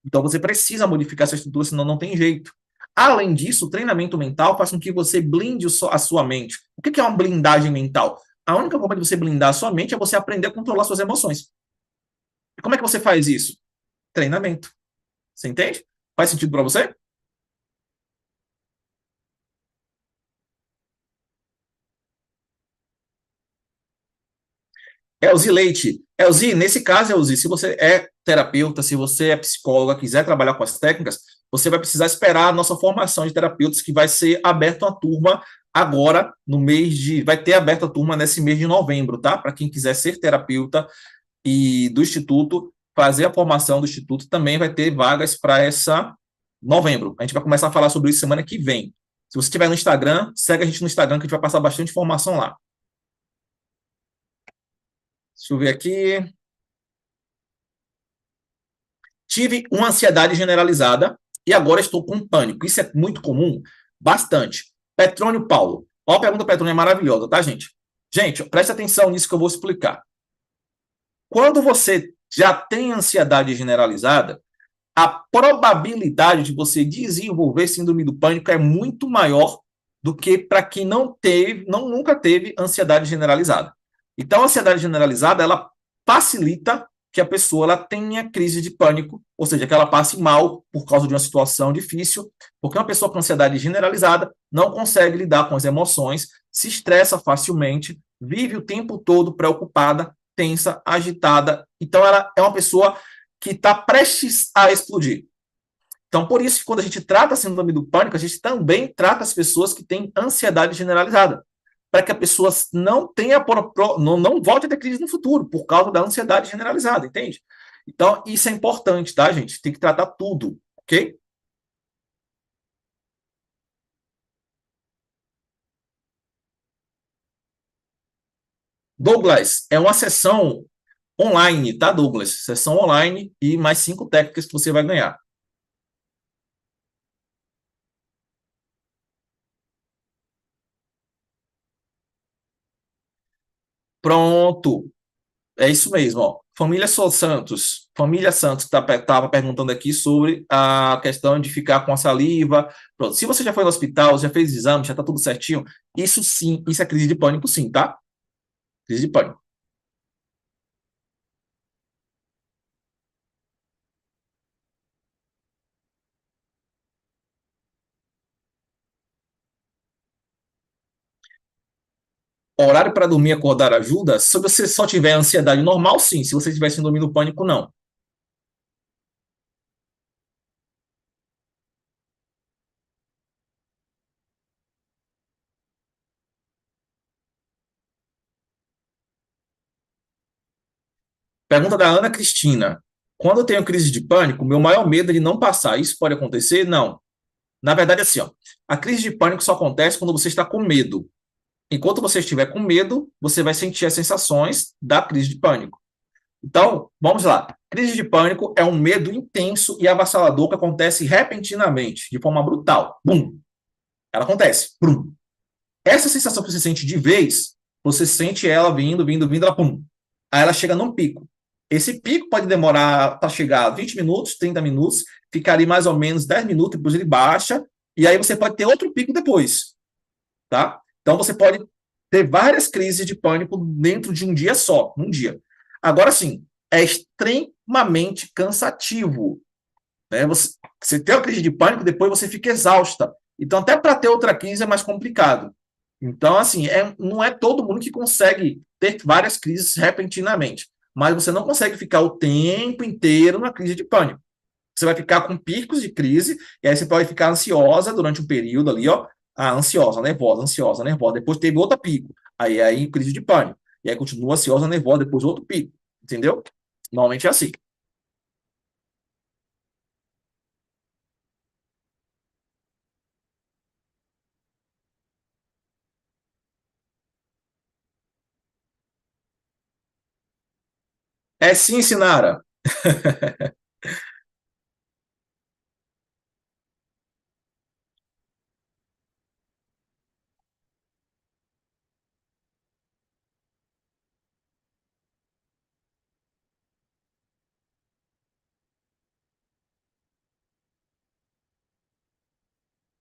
Então, você precisa modificar essa estrutura, senão não tem jeito. Além disso, o treinamento mental faz com que você blinde a sua mente. O que é uma blindagem mental? A única forma de você blindar a sua mente é você aprender a controlar suas emoções. E como é que você faz isso? treinamento. Você entende? Faz sentido para você? Elzi Leite. Elzi, nesse caso, Elzi, se você é terapeuta, se você é psicóloga, quiser trabalhar com as técnicas, você vai precisar esperar a nossa formação de terapeutas, que vai ser aberta uma turma agora, no mês de... Vai ter aberta a turma nesse mês de novembro, tá? Para quem quiser ser terapeuta e do Instituto, fazer a formação do Instituto, também vai ter vagas para essa novembro. A gente vai começar a falar sobre isso semana que vem. Se você estiver no Instagram, segue a gente no Instagram, que a gente vai passar bastante informação lá. Deixa eu ver aqui. Tive uma ansiedade generalizada e agora estou com pânico. Isso é muito comum? Bastante. Petrônio Paulo. Ó, a pergunta do Petrônio é maravilhosa, tá, gente? Gente, preste atenção nisso que eu vou explicar. Quando você já tem ansiedade generalizada, a probabilidade de você desenvolver síndrome do pânico é muito maior do que para quem nunca teve ansiedade generalizada. Então, a ansiedade generalizada, ela facilita que a pessoa ela tenha crise de pânico, ou seja, que ela passe mal por causa de uma situação difícil, porque uma pessoa com ansiedade generalizada não consegue lidar com as emoções, se estressa facilmente, vive o tempo todo preocupada, tensa, agitada. Então, ela é uma pessoa que está prestes a explodir. Então, por isso que quando a gente trata a síndrome do pânico, a gente também trata as pessoas que têm ansiedade generalizada, para que a pessoa não tenha, não volte a ter crise no futuro, por causa da ansiedade generalizada, entende? Então, isso é importante, tá, gente? Tem que tratar tudo, ok? Douglas, é uma sessão online, tá, Douglas? Sessão online e mais 5 técnicas que você vai ganhar. Pronto. É isso mesmo, ó. Família Santos estava perguntando aqui sobre a questão de ficar com a saliva. Pronto. Se você já foi no hospital, já fez exame, já está tudo certinho, isso sim, isso é crise de pânico, sim, tá? Crise de pânico. Horário para dormir e acordar ajuda? Se você só tiver ansiedade normal, sim. Se você estiver síndrome do pânico, não. Pergunta da Ana Cristina. Quando eu tenho crise de pânico, meu maior medo é de não passar. Isso pode acontecer? Não. Na verdade, assim, ó, a crise de pânico só acontece quando você está com medo. Enquanto você estiver com medo, você vai sentir as sensações da crise de pânico. Então, vamos lá. Crise de pânico é um medo intenso e avassalador que acontece repentinamente, de forma brutal. Bum! Ela acontece. Bum! Essa sensação que você sente de vez, você sente ela vindo, ela pum! Aí ela chega num pico. Esse pico pode demorar para chegar a 20 minutos, 30 minutos, ficar ali mais ou menos 10 minutos, depois ele baixa, e aí você pode ter outro pico depois, tá? Então, você pode ter várias crises de pânico dentro de um dia só, num dia. Agora, sim, é extremamente cansativo, né? Você tem uma crise de pânico, depois você fica exausta. Então, até para ter outra crise é mais complicado. Então, assim, não é todo mundo que consegue ter várias crises repentinamente. Mas você não consegue ficar o tempo inteiro na crise de pânico. Você vai ficar com picos de crise, e aí você pode ficar ansiosa durante um período ali, ó. Ansiosa, nervosa. Depois teve outro pico. Aí crise de pânico. E aí continua ansiosa, nervosa, depois outro pico. Entendeu? Normalmente é assim. É sim, Sinara.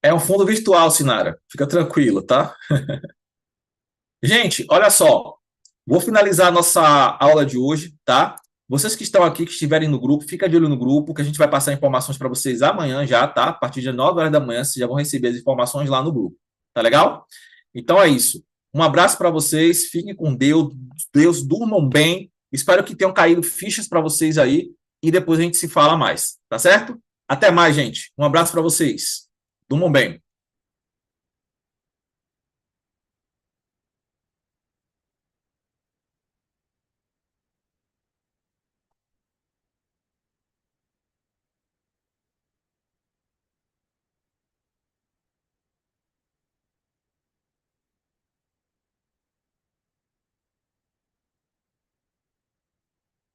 É um fundo virtual, Sinara. Fica tranquilo, tá? Gente, olha só. Vou finalizar a nossa aula de hoje, tá? Vocês que estão aqui, que estiverem no grupo, fica de olho no grupo, que a gente vai passar informações para vocês amanhã já, tá? A partir de 9 horas da manhã, vocês já vão receber as informações lá no grupo. Tá legal? Então é isso. Um abraço para vocês, fiquem com Deus, durmam bem. Espero que tenham caído fichas para vocês aí e depois a gente se fala mais, tá certo? Até mais, gente. Um abraço para vocês. Durmam bem.